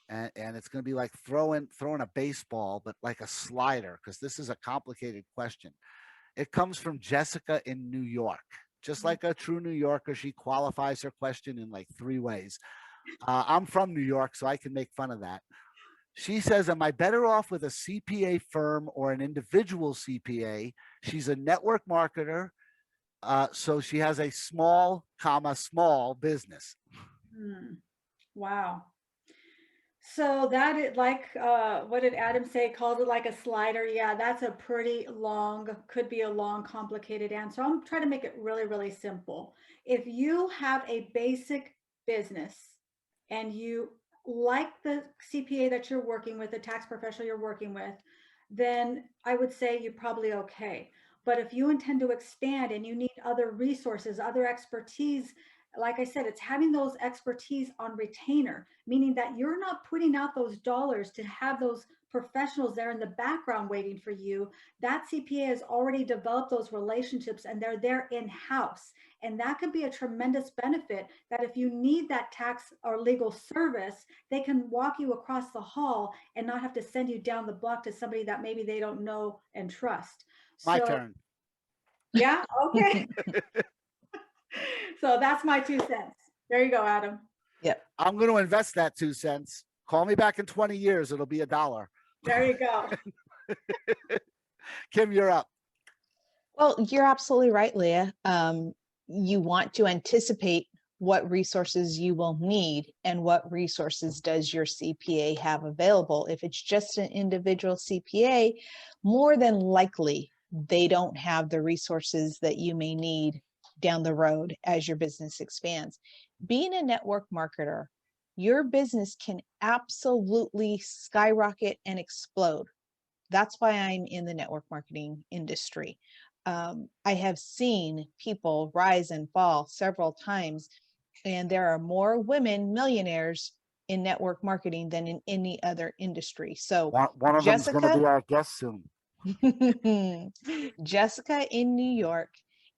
and it's going to be like throwing a baseball, but like a slider, because this is a complicated question. It comes from Jessica in New York. Just like a true New Yorker, she qualifies her question in like 3 ways. I'm from New York, so I can make fun of that. She says, am I better off with a CPA firm or an individual CPA? She's a network marketer, so she has a small business. Wow. So that it like, what did Adam say? Called it like a slider. Yeah, that's a pretty long, could be a long, complicated answer. I'm trying to make it really, really simple. If you have a basic business and you like the CPA that you're working with, the tax professional you're working with, then I would say you're probably okay. But if you intend to expand and you need other resources, other expertise, like I said, it's having those expertise on retainer, meaning that you're not putting out those dollars to have those professionals there in the background waiting for you. That CPA has already developed those relationships and they're there in-house. And that could be a tremendous benefit, that if you need that tax or legal service, they can walk you across the hall and not have to send you down the block to somebody that maybe they don't know and trust. My So, turn. yeah, okay. So that's my 2 cents. There you go, Adam. Yep. I'm going to invest that 2 cents. Call me back in 20 years. It'll be $1. There you go. Kim, you're up. Well, you're absolutely right, Leah. You want to anticipate what resources you will need and what resources does your CPA have available. If it's just an individual CPA, more than likely they don't have the resources that you may need down the road as your business expands. Being a network marketer, your business can absolutely skyrocket and explode. That's why I'm in the network marketing industry. I have seen people rise and fall several times, and there are more women millionaires in network marketing than in any other industry. So One of them's going to Jessica, be our guest soon. Jessica in New York,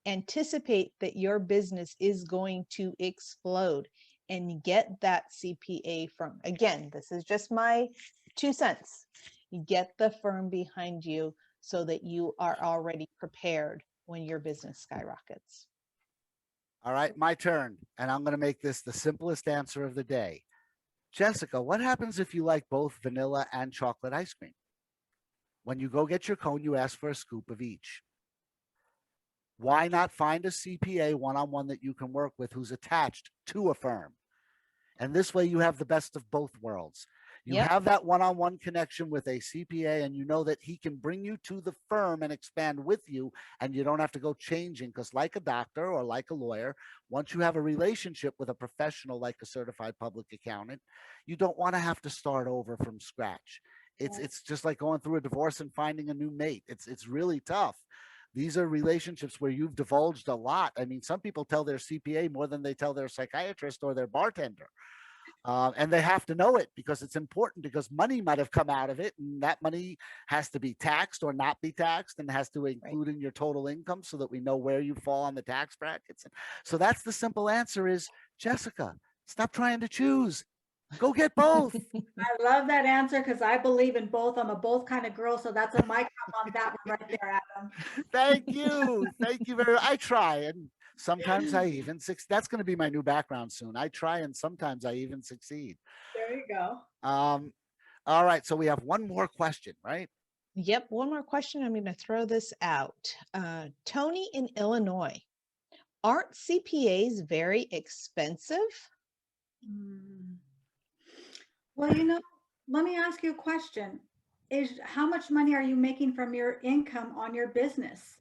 anticipate that your business is going to explode and get that CPA from, again, this is just my 2 cents. Get the firm behind you so that you are already prepared when your business skyrockets. All right, my turn. And I'm going to make this the simplest answer of the day. Jessica, what happens if you like both vanilla and chocolate ice cream? When you go get your cone, you ask for a scoop of each. Why not find a CPA one-on-one that you can work with who's attached to a firm? And this way you have the best of both worlds. You Yep. have that one-on-one connection with a CPA, and you know that he can bring you to the firm and expand with you, and you don't have to go changing, because like a doctor or like a lawyer, once you have a relationship with a professional like a certified public accountant, you don't want to have to start over from scratch. It's just like going through a divorce and finding a new mate. It's really tough. These are relationships where you've divulged a lot. I mean, some people tell their CPA more than they tell their psychiatrist or their bartender. And they have to know it because it's important, because money might have come out of it, and that money has to be taxed or not be taxed, and has to include in your total income so that we know where you fall on the tax brackets. So that's the simple answer is, Jessica, stop trying to choose. Go get both. I love that answer because I believe in both. I'm a both kind of girl. So that's a mic drop on that one right there, Adam. Thank you. Thank you very much. I try, and sometimes I even succeed. That's going to be my new background soon. I try, and sometimes I even succeed. There you go. All right. So we have one more question, right? Yep. One more question. I'm going to throw this out. Tony in Illinois. Aren't CPAs very expensive? Well, you know, let me ask you a question. Is how much money are you making from your income on your business?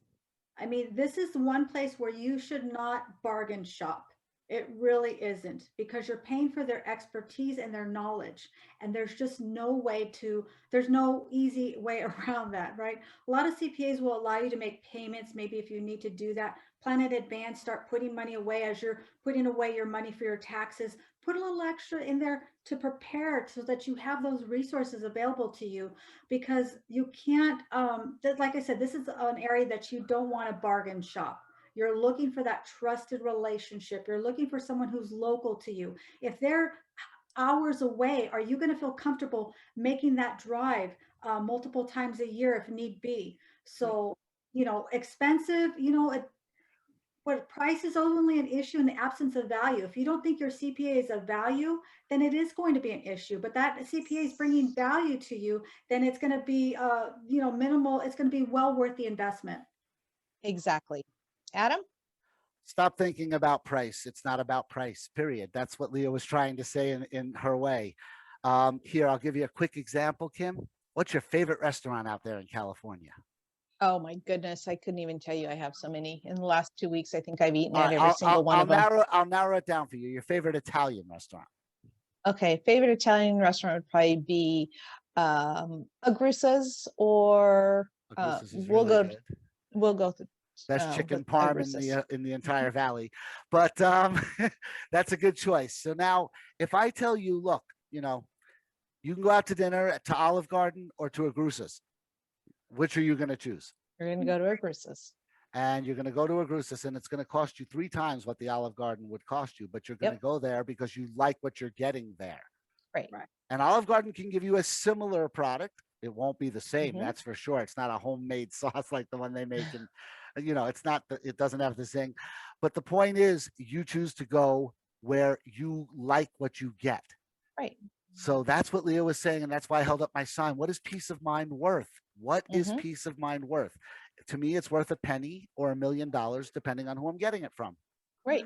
I mean, this is one place where you should not bargain shop. It really isn't, because you're paying for their expertise and their knowledge. And there's just there's no easy way around that, right? A lot of CPAs will allow you to make payments. Maybe if you need to do that, plan in advance, start putting money away as you're putting away your money for your taxes. Put a little extra in there to prepare so that you have those resources available to you, because you can't, like I said, this is an area that you don't want to bargain shop. You're looking for that trusted relationship. You're looking for someone who's local to you. If they're hours away, are you going to feel comfortable making that drive multiple times a year if need be? So, you know, expensive, you know, but price is only an issue in the absence of value. If you don't think your CPA is of value, then it is going to be an issue. But that CPA is bringing value to you, then it's going to be, you know, minimal. It's going to be well worth the investment. Exactly. Adam? Stop thinking about price. It's not about price, period. That's what Leah was trying to say in her way. Here, I'll give you a quick example, Kim. What's your favorite restaurant out there in California? Oh my goodness, I couldn't even tell you. I have so many. In the last 2 weeks, I think I've eaten All at right, every single one of them. I'll narrow it down for you. Your favorite Italian restaurant? Okay, favorite Italian restaurant would probably be Agrusa's, or Agrusa's is really good. we'll go Best chicken with parm Agrusa's. in the entire valley. But that's a good choice. So now, if I tell you, look, you can go out to dinner to Olive Garden or to Agrusa's, which are you going to choose? You're going to go to Agrusa's. And you're going to go to Agrusa's, and it's going to cost you 3 times what the Olive Garden would cost you, but you're going to go there because you like what you're getting there. Right. And Olive Garden can give you a similar product. It won't be the same, Mhm. that's for sure. It's not a homemade sauce like the one they make, and it's not. It doesn't have the zing. But the point is, you choose to go where you like what you get. Right. So that's what Leah was saying, and that's why I held up my sign. What is peace of mind worth? What is Mhm. peace of mind worth? To me, it's worth a penny or $1 million, depending on who I'm getting it from. Right.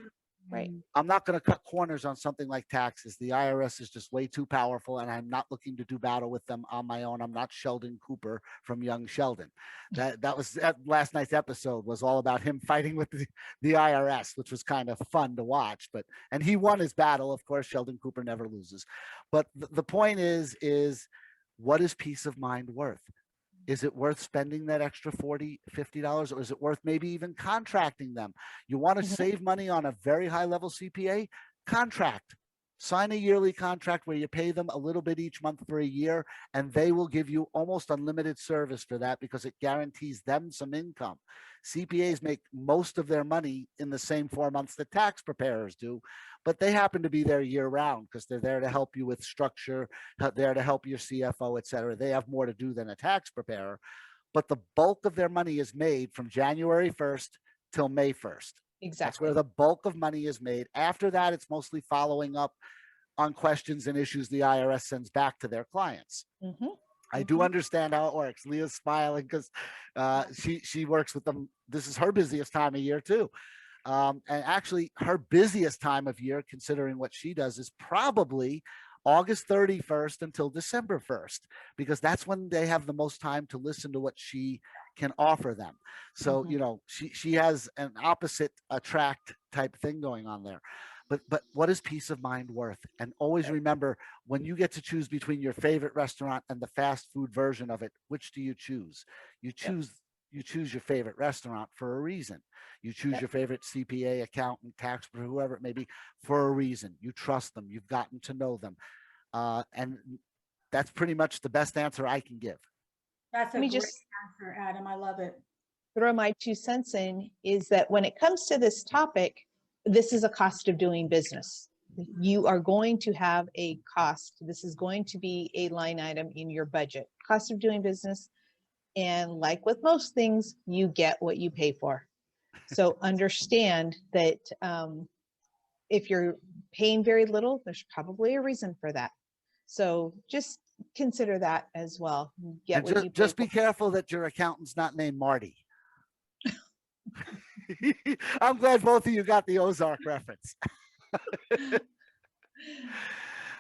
Right. I'm not going to cut corners on something like taxes. The IRS is just way too powerful, and I'm not looking to do battle with them on my own. I'm not Sheldon Cooper from Young Sheldon. That last night's episode was all about him fighting with the IRS, which was kind of fun to watch. And he won his battle. Of course, Sheldon Cooper never loses. But the point is what is peace of mind worth? Is it worth spending that extra $40, $50, or is it worth maybe even contracting them? You want to Mhm. save money on a very high level CPA? Contract. Sign a yearly contract where you pay them a little bit each month for a year, and they will give you almost unlimited service for that because it guarantees them some income. CPAs make most of their money in the same 4 months that tax preparers do, but they happen to be there year round because they're there to help you with structure, there to help your CFO, et cetera. They have more to do than a tax preparer, but the bulk of their money is made from January 1st till May 1st. That's Exactly. where the bulk of money is made. After that, it's mostly following up on questions and issues the IRS sends back to their clients. Mhm. I do Mhm. understand how it works. Leah's smiling because she works with them. This is her busiest time of year too. And actually, her busiest time of year, considering what she does, is probably August 31st until December 1st, because that's when they have the most time to listen to what she can offer them. So, Mhm. she has an opposite attract type thing going on there. But what is peace of mind worth? And always Right. remember, when you get to choose between your favorite restaurant and the fast food version of it, which do you choose? You Yep. choose your favorite restaurant for a reason. You choose Yep. your favorite CPA, accountant, tax, whoever it may be, for a reason. You trust them. You've gotten to know them. And that's pretty much the best answer I can give. That's Let a me great just answer, Adam. I love it. throw my 2 cents in, is that when it comes to this topic, this is a cost of doing business. You are going to have a cost. This is going to be a line item in your budget, cost of doing business. And like with most things, you get what you pay for. So understand that if you're paying very little, there's probably a reason for that. So just consider that as well. Get And what you pay just for. be careful that your accountant's not named Marty. I'm glad both of you got the Ozark reference.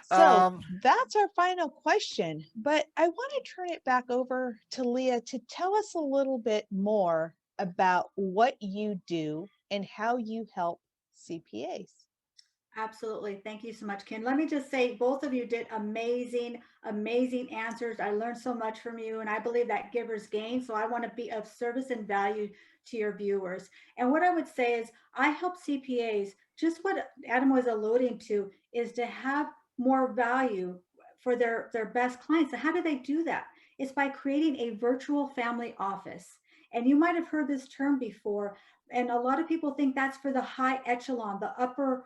So Um, that's our final question, but I want to turn it back over to Leah to tell us a little bit more about what you do and how you help CPAs. Absolutely. Thank you so much, Ken. Let me just say, both of you did amazing, amazing answers. I learned so much from you, and I believe that givers gain. So I want to be of service and value to your viewers. And what I would say is, I help CPAs, just what Adam was alluding to, is to have more value for their best clients. So how do they do that? It's by creating a virtual family office. And you might have heard this term before, and a lot of people think that's for the high echelon, the upper,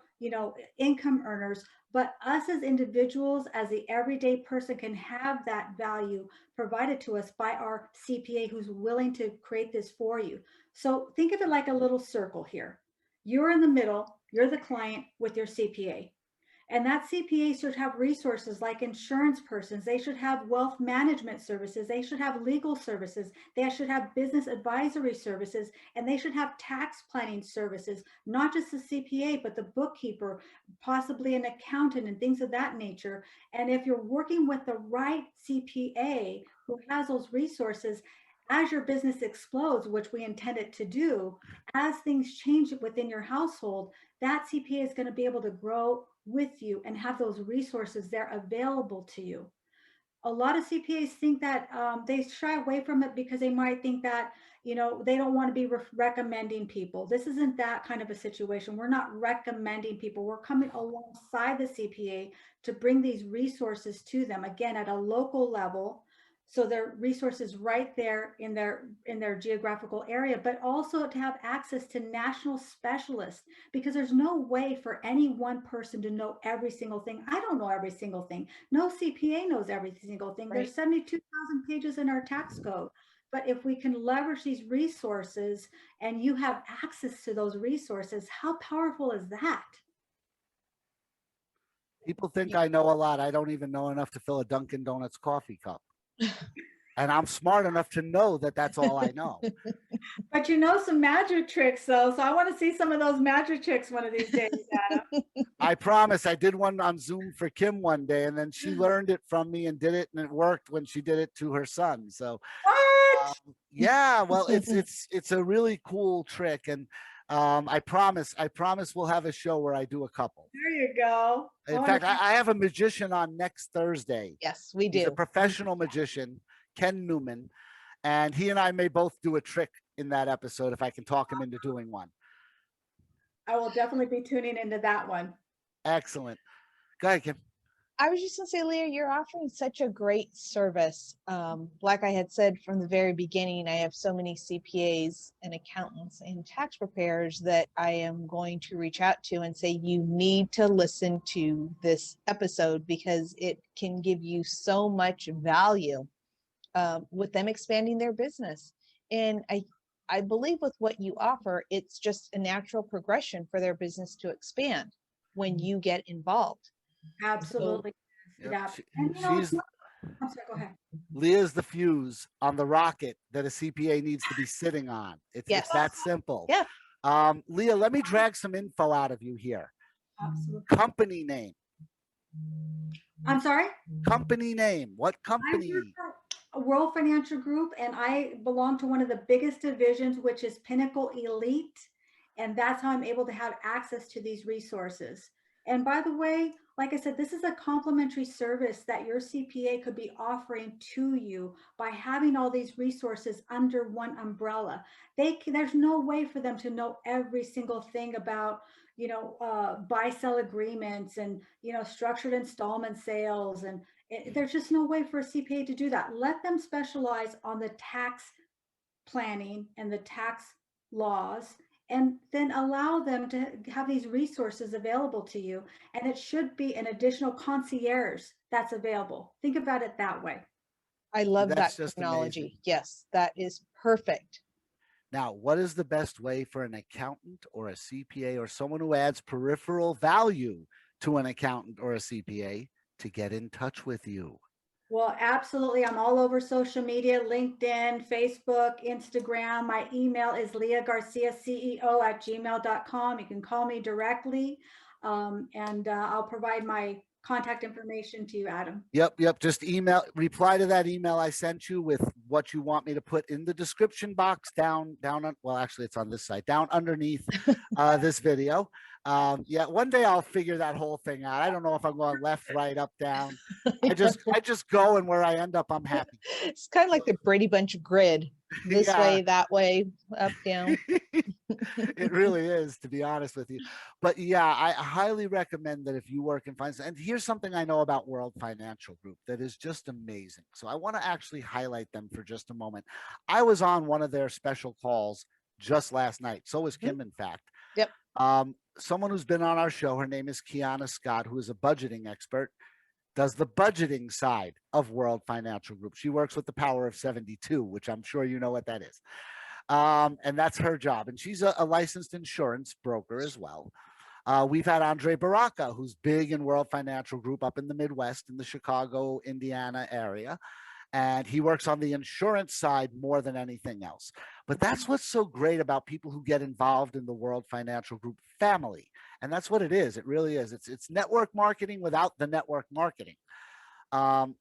income earners. But us as individuals, as the everyday person, can have that value provided to us by our CPA who's willing to create this for you. So think of it like a little circle here. You're in the middle, you're the client with your CPA. And that CPA should have resources like insurance persons. They should have wealth management services. They should have legal services. They should have business advisory services. And they should have tax planning services, not just the CPA, but the bookkeeper, possibly an accountant, and things of that nature. And if you're working with the right CPA who has those resources, as your business explodes, which we intend it to do, as things change within your household, that CPA is going to be able to grow with you and have those resources there available to you. A lot of CPAs think that they shy away from it because they might think that, they don't want to be recommending people. This isn't that kind of a situation. We're not recommending people. We're coming alongside the CPA to bring these resources to them, again, at a local level. So their resources right there in their geographical area, but also to have access to national specialists, because there's no way for any one person to know every single thing. I don't know every single thing. No CPA knows every single thing. Right. There's 72,000 pages in our tax code. But if we can leverage these resources and you have access to those resources, how powerful is that? People think I know a lot. I don't even know enough to fill a Dunkin' Donuts coffee cup. And I'm smart enough to know that that's all I know. But you know some magic tricks, though. So I want to see some of those magic tricks one of these days, Adam. I promise. I did one on Zoom for Kim one day, and then she learned it from me and did it, and it worked when she did it to her son. So, What? yeah, well, it's a really cool trick, and I promise we'll have a show where I do a couple. There you go. In fact, I have a magician on next Thursday. Yes, we He's a do. professional magician, Ken Newman, and he and I may both do a trick in that episode if I can talk him into doing one. I will definitely be tuning into that one. Excellent. Go ahead, Kim. I was just going to say, Leah, you're offering such a great service. Like I had said from the very beginning, I have so many CPAs and accountants and tax preparers that I am going to reach out to and say, you need to listen to this episode because it can give you so much value with them expanding their business. And I believe with what you offer, it's just a natural progression for their business to expand when you get involved. Absolutely. Yep, Yeah. she- And she's I'm sorry, go ahead. Leah's the fuse on the rocket that a CPA needs to be sitting on. It's Yes. that simple. Yeah. Leah, let me drag some info out of you here. Absolutely. Company name. I'm sorry? Company name. What I company? work for a World Financial Group, and I belong to one of the biggest divisions, which is Pinnacle Elite. And that's how I'm able to have access to these resources. And by the way, like I said, this is a complimentary service that your CPA could be offering to you by having all these resources under one umbrella. There's no way for them to know every single thing about, buy-sell agreements and, structured installment sales. And there's just no way for a CPA to do that. Let them specialize on the tax planning and the tax laws, and then allow them to have these resources available to you. And it should be an additional concierge that's available. Think about it that way. I love That's that just technology. amazing. Yes, that is perfect. Now, what is the best way for an accountant or a CPA or someone who adds peripheral value to an accountant or a CPA to get in touch with you? Well, absolutely. I'm all over social media, LinkedIn, Facebook, Instagram. My email is leahgarciaceo@gmail.com. You can call me directly, and I'll provide my contact information to you, Adam. Yep. Just reply to that email I sent you with what you want me to put in the description box down on, well, actually it's on this side, down underneath this video. Yeah, one day I'll figure that whole thing out. I don't know if I'm going left, right, up, down. I just go, and where I end up, I'm happy. It's kind of like the Brady Bunch grid. This Yeah. way, that way, up, down. It really is, to be honest with you. But yeah, I highly recommend that if you work in finance. And here's something I know about World Financial Group that is just amazing. So I want to actually highlight them for just a moment. I was on one of their special calls just last night. So was Kim, in fact. Yep. Someone who's been on our show, her name is Kiana Scott, who is a budgeting expert, does the budgeting side of World Financial Group. She works with the Power of 72, which I'm sure you know what that is. And that's her job. And she's a licensed insurance broker as well. We've had Andre Baraka, who's big in World Financial Group up in the Midwest, in the Chicago, Indiana area. And he works on the insurance side more than anything else. But that's what's so great about people who get involved in the World Financial Group family. And that's what it is. It really is. It's network marketing without the network marketing. And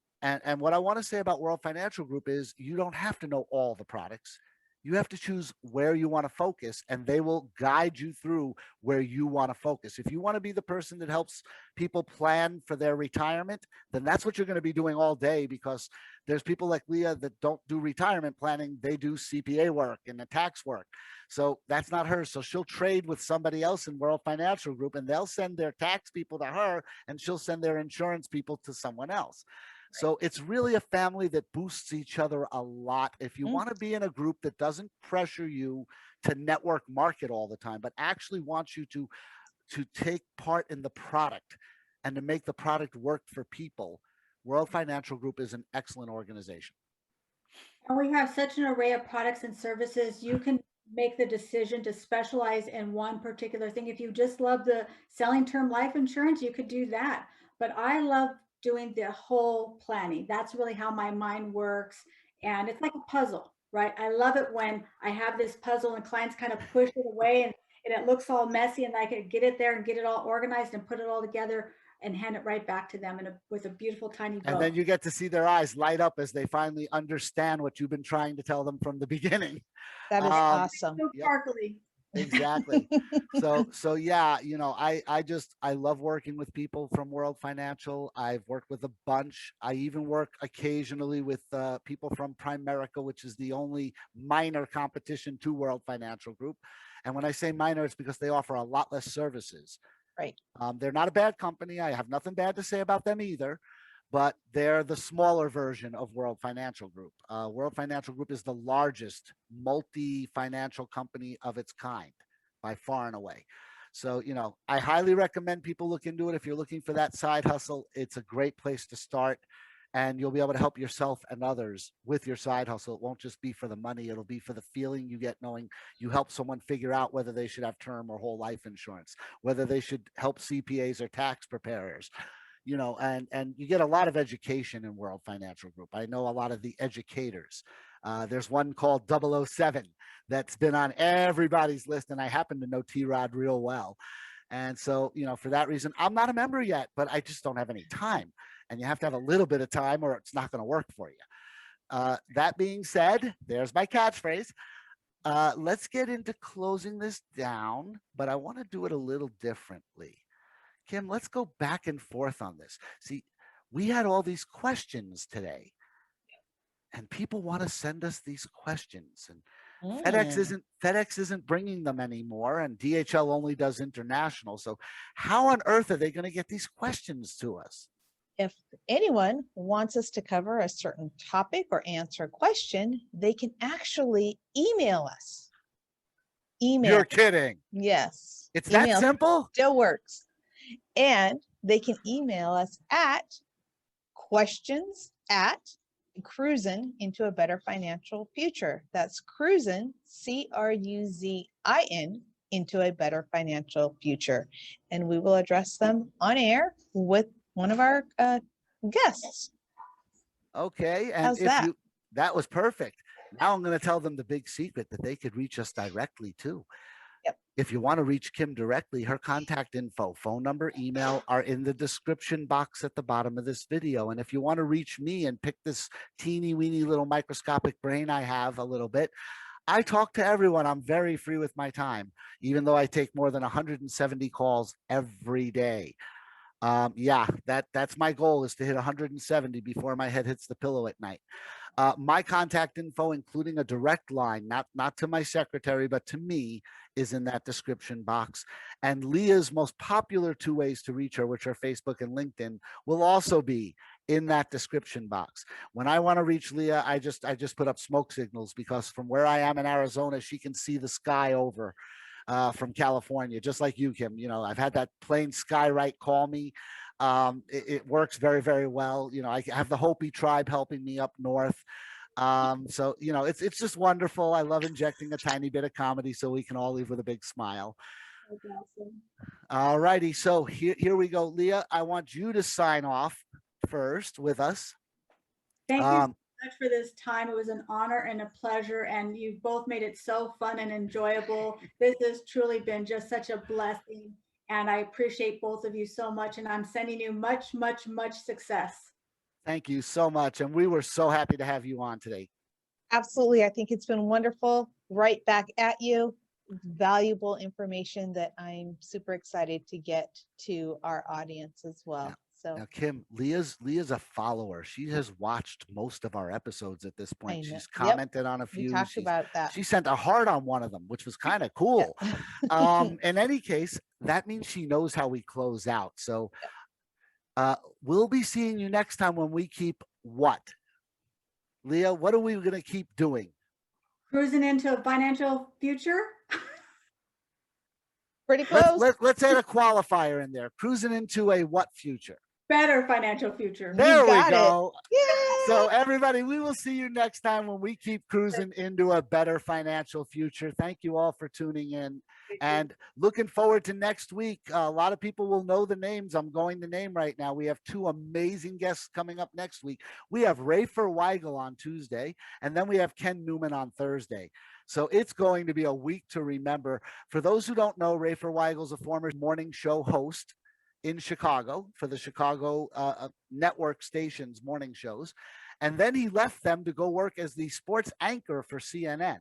what I want to say about World Financial Group is you don't have to know all the products. You have to choose where you want to focus, and they will guide you through where you want to focus. If you want to be the person that helps people plan for their retirement, then that's what you're going to be doing all day, because there's people like Leah that don't do retirement planning. They do CPA work and the tax work. So that's not her. So she'll trade with somebody else in World Financial Group, and they'll send their tax people to her, and she'll send their insurance people to someone else. So it's really a family that boosts each other a lot. If you want to be in a group that doesn't pressure you to network market all the time, but actually wants you to take part in the product and to make the product work for people, World Financial Group is an excellent organization. And we have such an array of products and services. You can make the decision to specialize in one particular thing. If you just love the selling term life insurance, you could do that. But I love doing the whole planning. That's really how my mind works. And it's like a puzzle, right? I love it when I have this puzzle and clients kind of push it away and it looks all messy, and I can get it there and get it all organized and put it all together and hand it right back to them with a beautiful tiny bow. And then you get to see their eyes light up as they finally understand what you've been trying to tell them from the beginning. That is awesome. So sparkly. Exactly. So yeah, you know, I love working with people from World Financial. I've worked with a bunch. I even work occasionally with people from Primerica, which is the only minor competition to World Financial Group. And when I say minor, it's because they offer a lot less services. Right. They're not a bad company. I have nothing bad to say about them either, but they're the smaller version of World Financial Group. World Financial Group is the largest multi-financial company of its kind by far and away. So, you know, I highly recommend people look into it. If you're looking for that side hustle, it's a great place to start, and you'll be able to help yourself and others with your side hustle. It won't just be for the money. It'll be for the feeling you get knowing you help someone figure out whether they should have term or whole life insurance, whether they should help CPAs or tax preparers, you know, and you get a lot of education in World Financial Group. I know a lot of the educators. There's one called 007 that's been on everybody's list, and I happen to know T-Rod real well. And so, you know, for that reason, I'm not a member yet, but I just don't have any time. And you have to have a little bit of time or it's not going to work for you. That being said, there's my catchphrase. Let's get into closing this down, but I want to do it a little differently. Kim, let's go back and forth on this. See, we had all these questions today, and people want to send us these questions, and FedEx isn't bringing them anymore, and DHL only does international. So how on earth are they going to get these questions to us? If anyone wants us to cover a certain topic or answer a question, they can actually email us. You're kidding. Yes. It's that simple? Still works. And they can email us at questions@cruisin' into a better financial future. That's cruisin', CRUZIN, into a better financial future. And we will address them on air with one of our guests. Okay. And how's that? That was perfect. Now I'm going to tell them the big secret that they could reach us directly too. Yep. If you want to reach Kim directly, her contact info, phone number, email are in the description box at the bottom of this video. And if you want to reach me and pick this teeny weeny little microscopic brain I have a little bit, I talk to everyone. I'm very free with my time, even though I take more than 170 calls every day. Yeah, that's my goal, is to hit 170 before my head hits the pillow at night. My contact info, including a direct line, not to my secretary, but to me, is in that description box. And Leah's most popular two ways to reach her, which are Facebook and LinkedIn, will also be in that description box. When I want to reach Leah, I just put up smoke signals, because from where I am in Arizona, she can see the sky over from California, just like you, Kim. You know, I've had that plane Skywrite call me. It works very, very well. You know, I have the Hopi tribe helping me up north. So, you know, it's just wonderful. I love injecting a tiny bit of comedy so we can all leave with a big smile. That's awesome. All righty. So here we go. Leah, I want you to sign off first with us. Thank you so much for this time. It was an honor and a pleasure, and you both made it so fun and enjoyable. This has truly been just such a blessing, and I appreciate both of you so much, and I'm sending you much, much, much success. Thank you so much. And we were so happy to have you on today. Absolutely. I think it's been wonderful. Right back at you. Valuable information that I'm super excited to get to our audience as well. So Now, Kim, Leah's a follower. She has watched most of our episodes at this I point. know. She's Yep. commented on a We few. talked about that. She sent a heart on one of them, which was kind of Yeah. cool. In any case, that means she knows how we close out. So we'll be seeing you next time when we keep what? Leah, what are we going to keep doing? Cruising into a financial future. Pretty close. Let's add a qualifier in there. Cruising into a what future? Better financial future. You There we got it. go. Yay! So everybody, we will see you next time when we keep cruising into a better financial future. Thank you all for tuning in and looking forward to next week. A lot of people will know the names I'm going to name right now. We have two amazing guests coming up next week. We have Rafer Weigel on Tuesday, and then we have Ken Newman on Thursday. So it's going to be a week to remember. For those who don't know, Rafer Weigel is a former morning show host in Chicago for the Chicago network stations morning shows. And then he left them to go work as the sports anchor for CNN.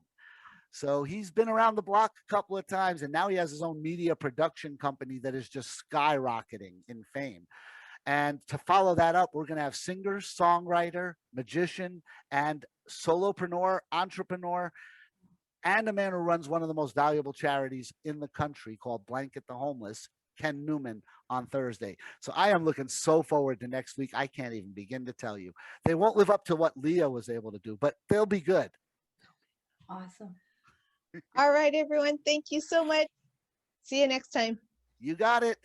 So he's been around the block a couple of times, and now he has his own media production company that is just skyrocketing in fame. And to follow that up, we're going to have singer, songwriter, magician, and solopreneur, entrepreneur, and a man who runs one of the most valuable charities in the country called Blanket the Homeless, Ken Newman, on Thursday. So I am looking so forward to next week. I can't even begin to tell you. They won't live up to what Leah was able to do, but they'll be good. Awesome. All right, everyone. Thank you so much. See you next time. You got it.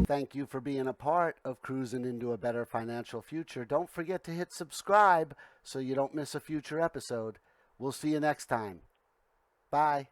Thank you for being a part of Cruising into a Better Financial Future. Don't forget to hit subscribe so you don't miss a future episode. We'll see you next time. Bye.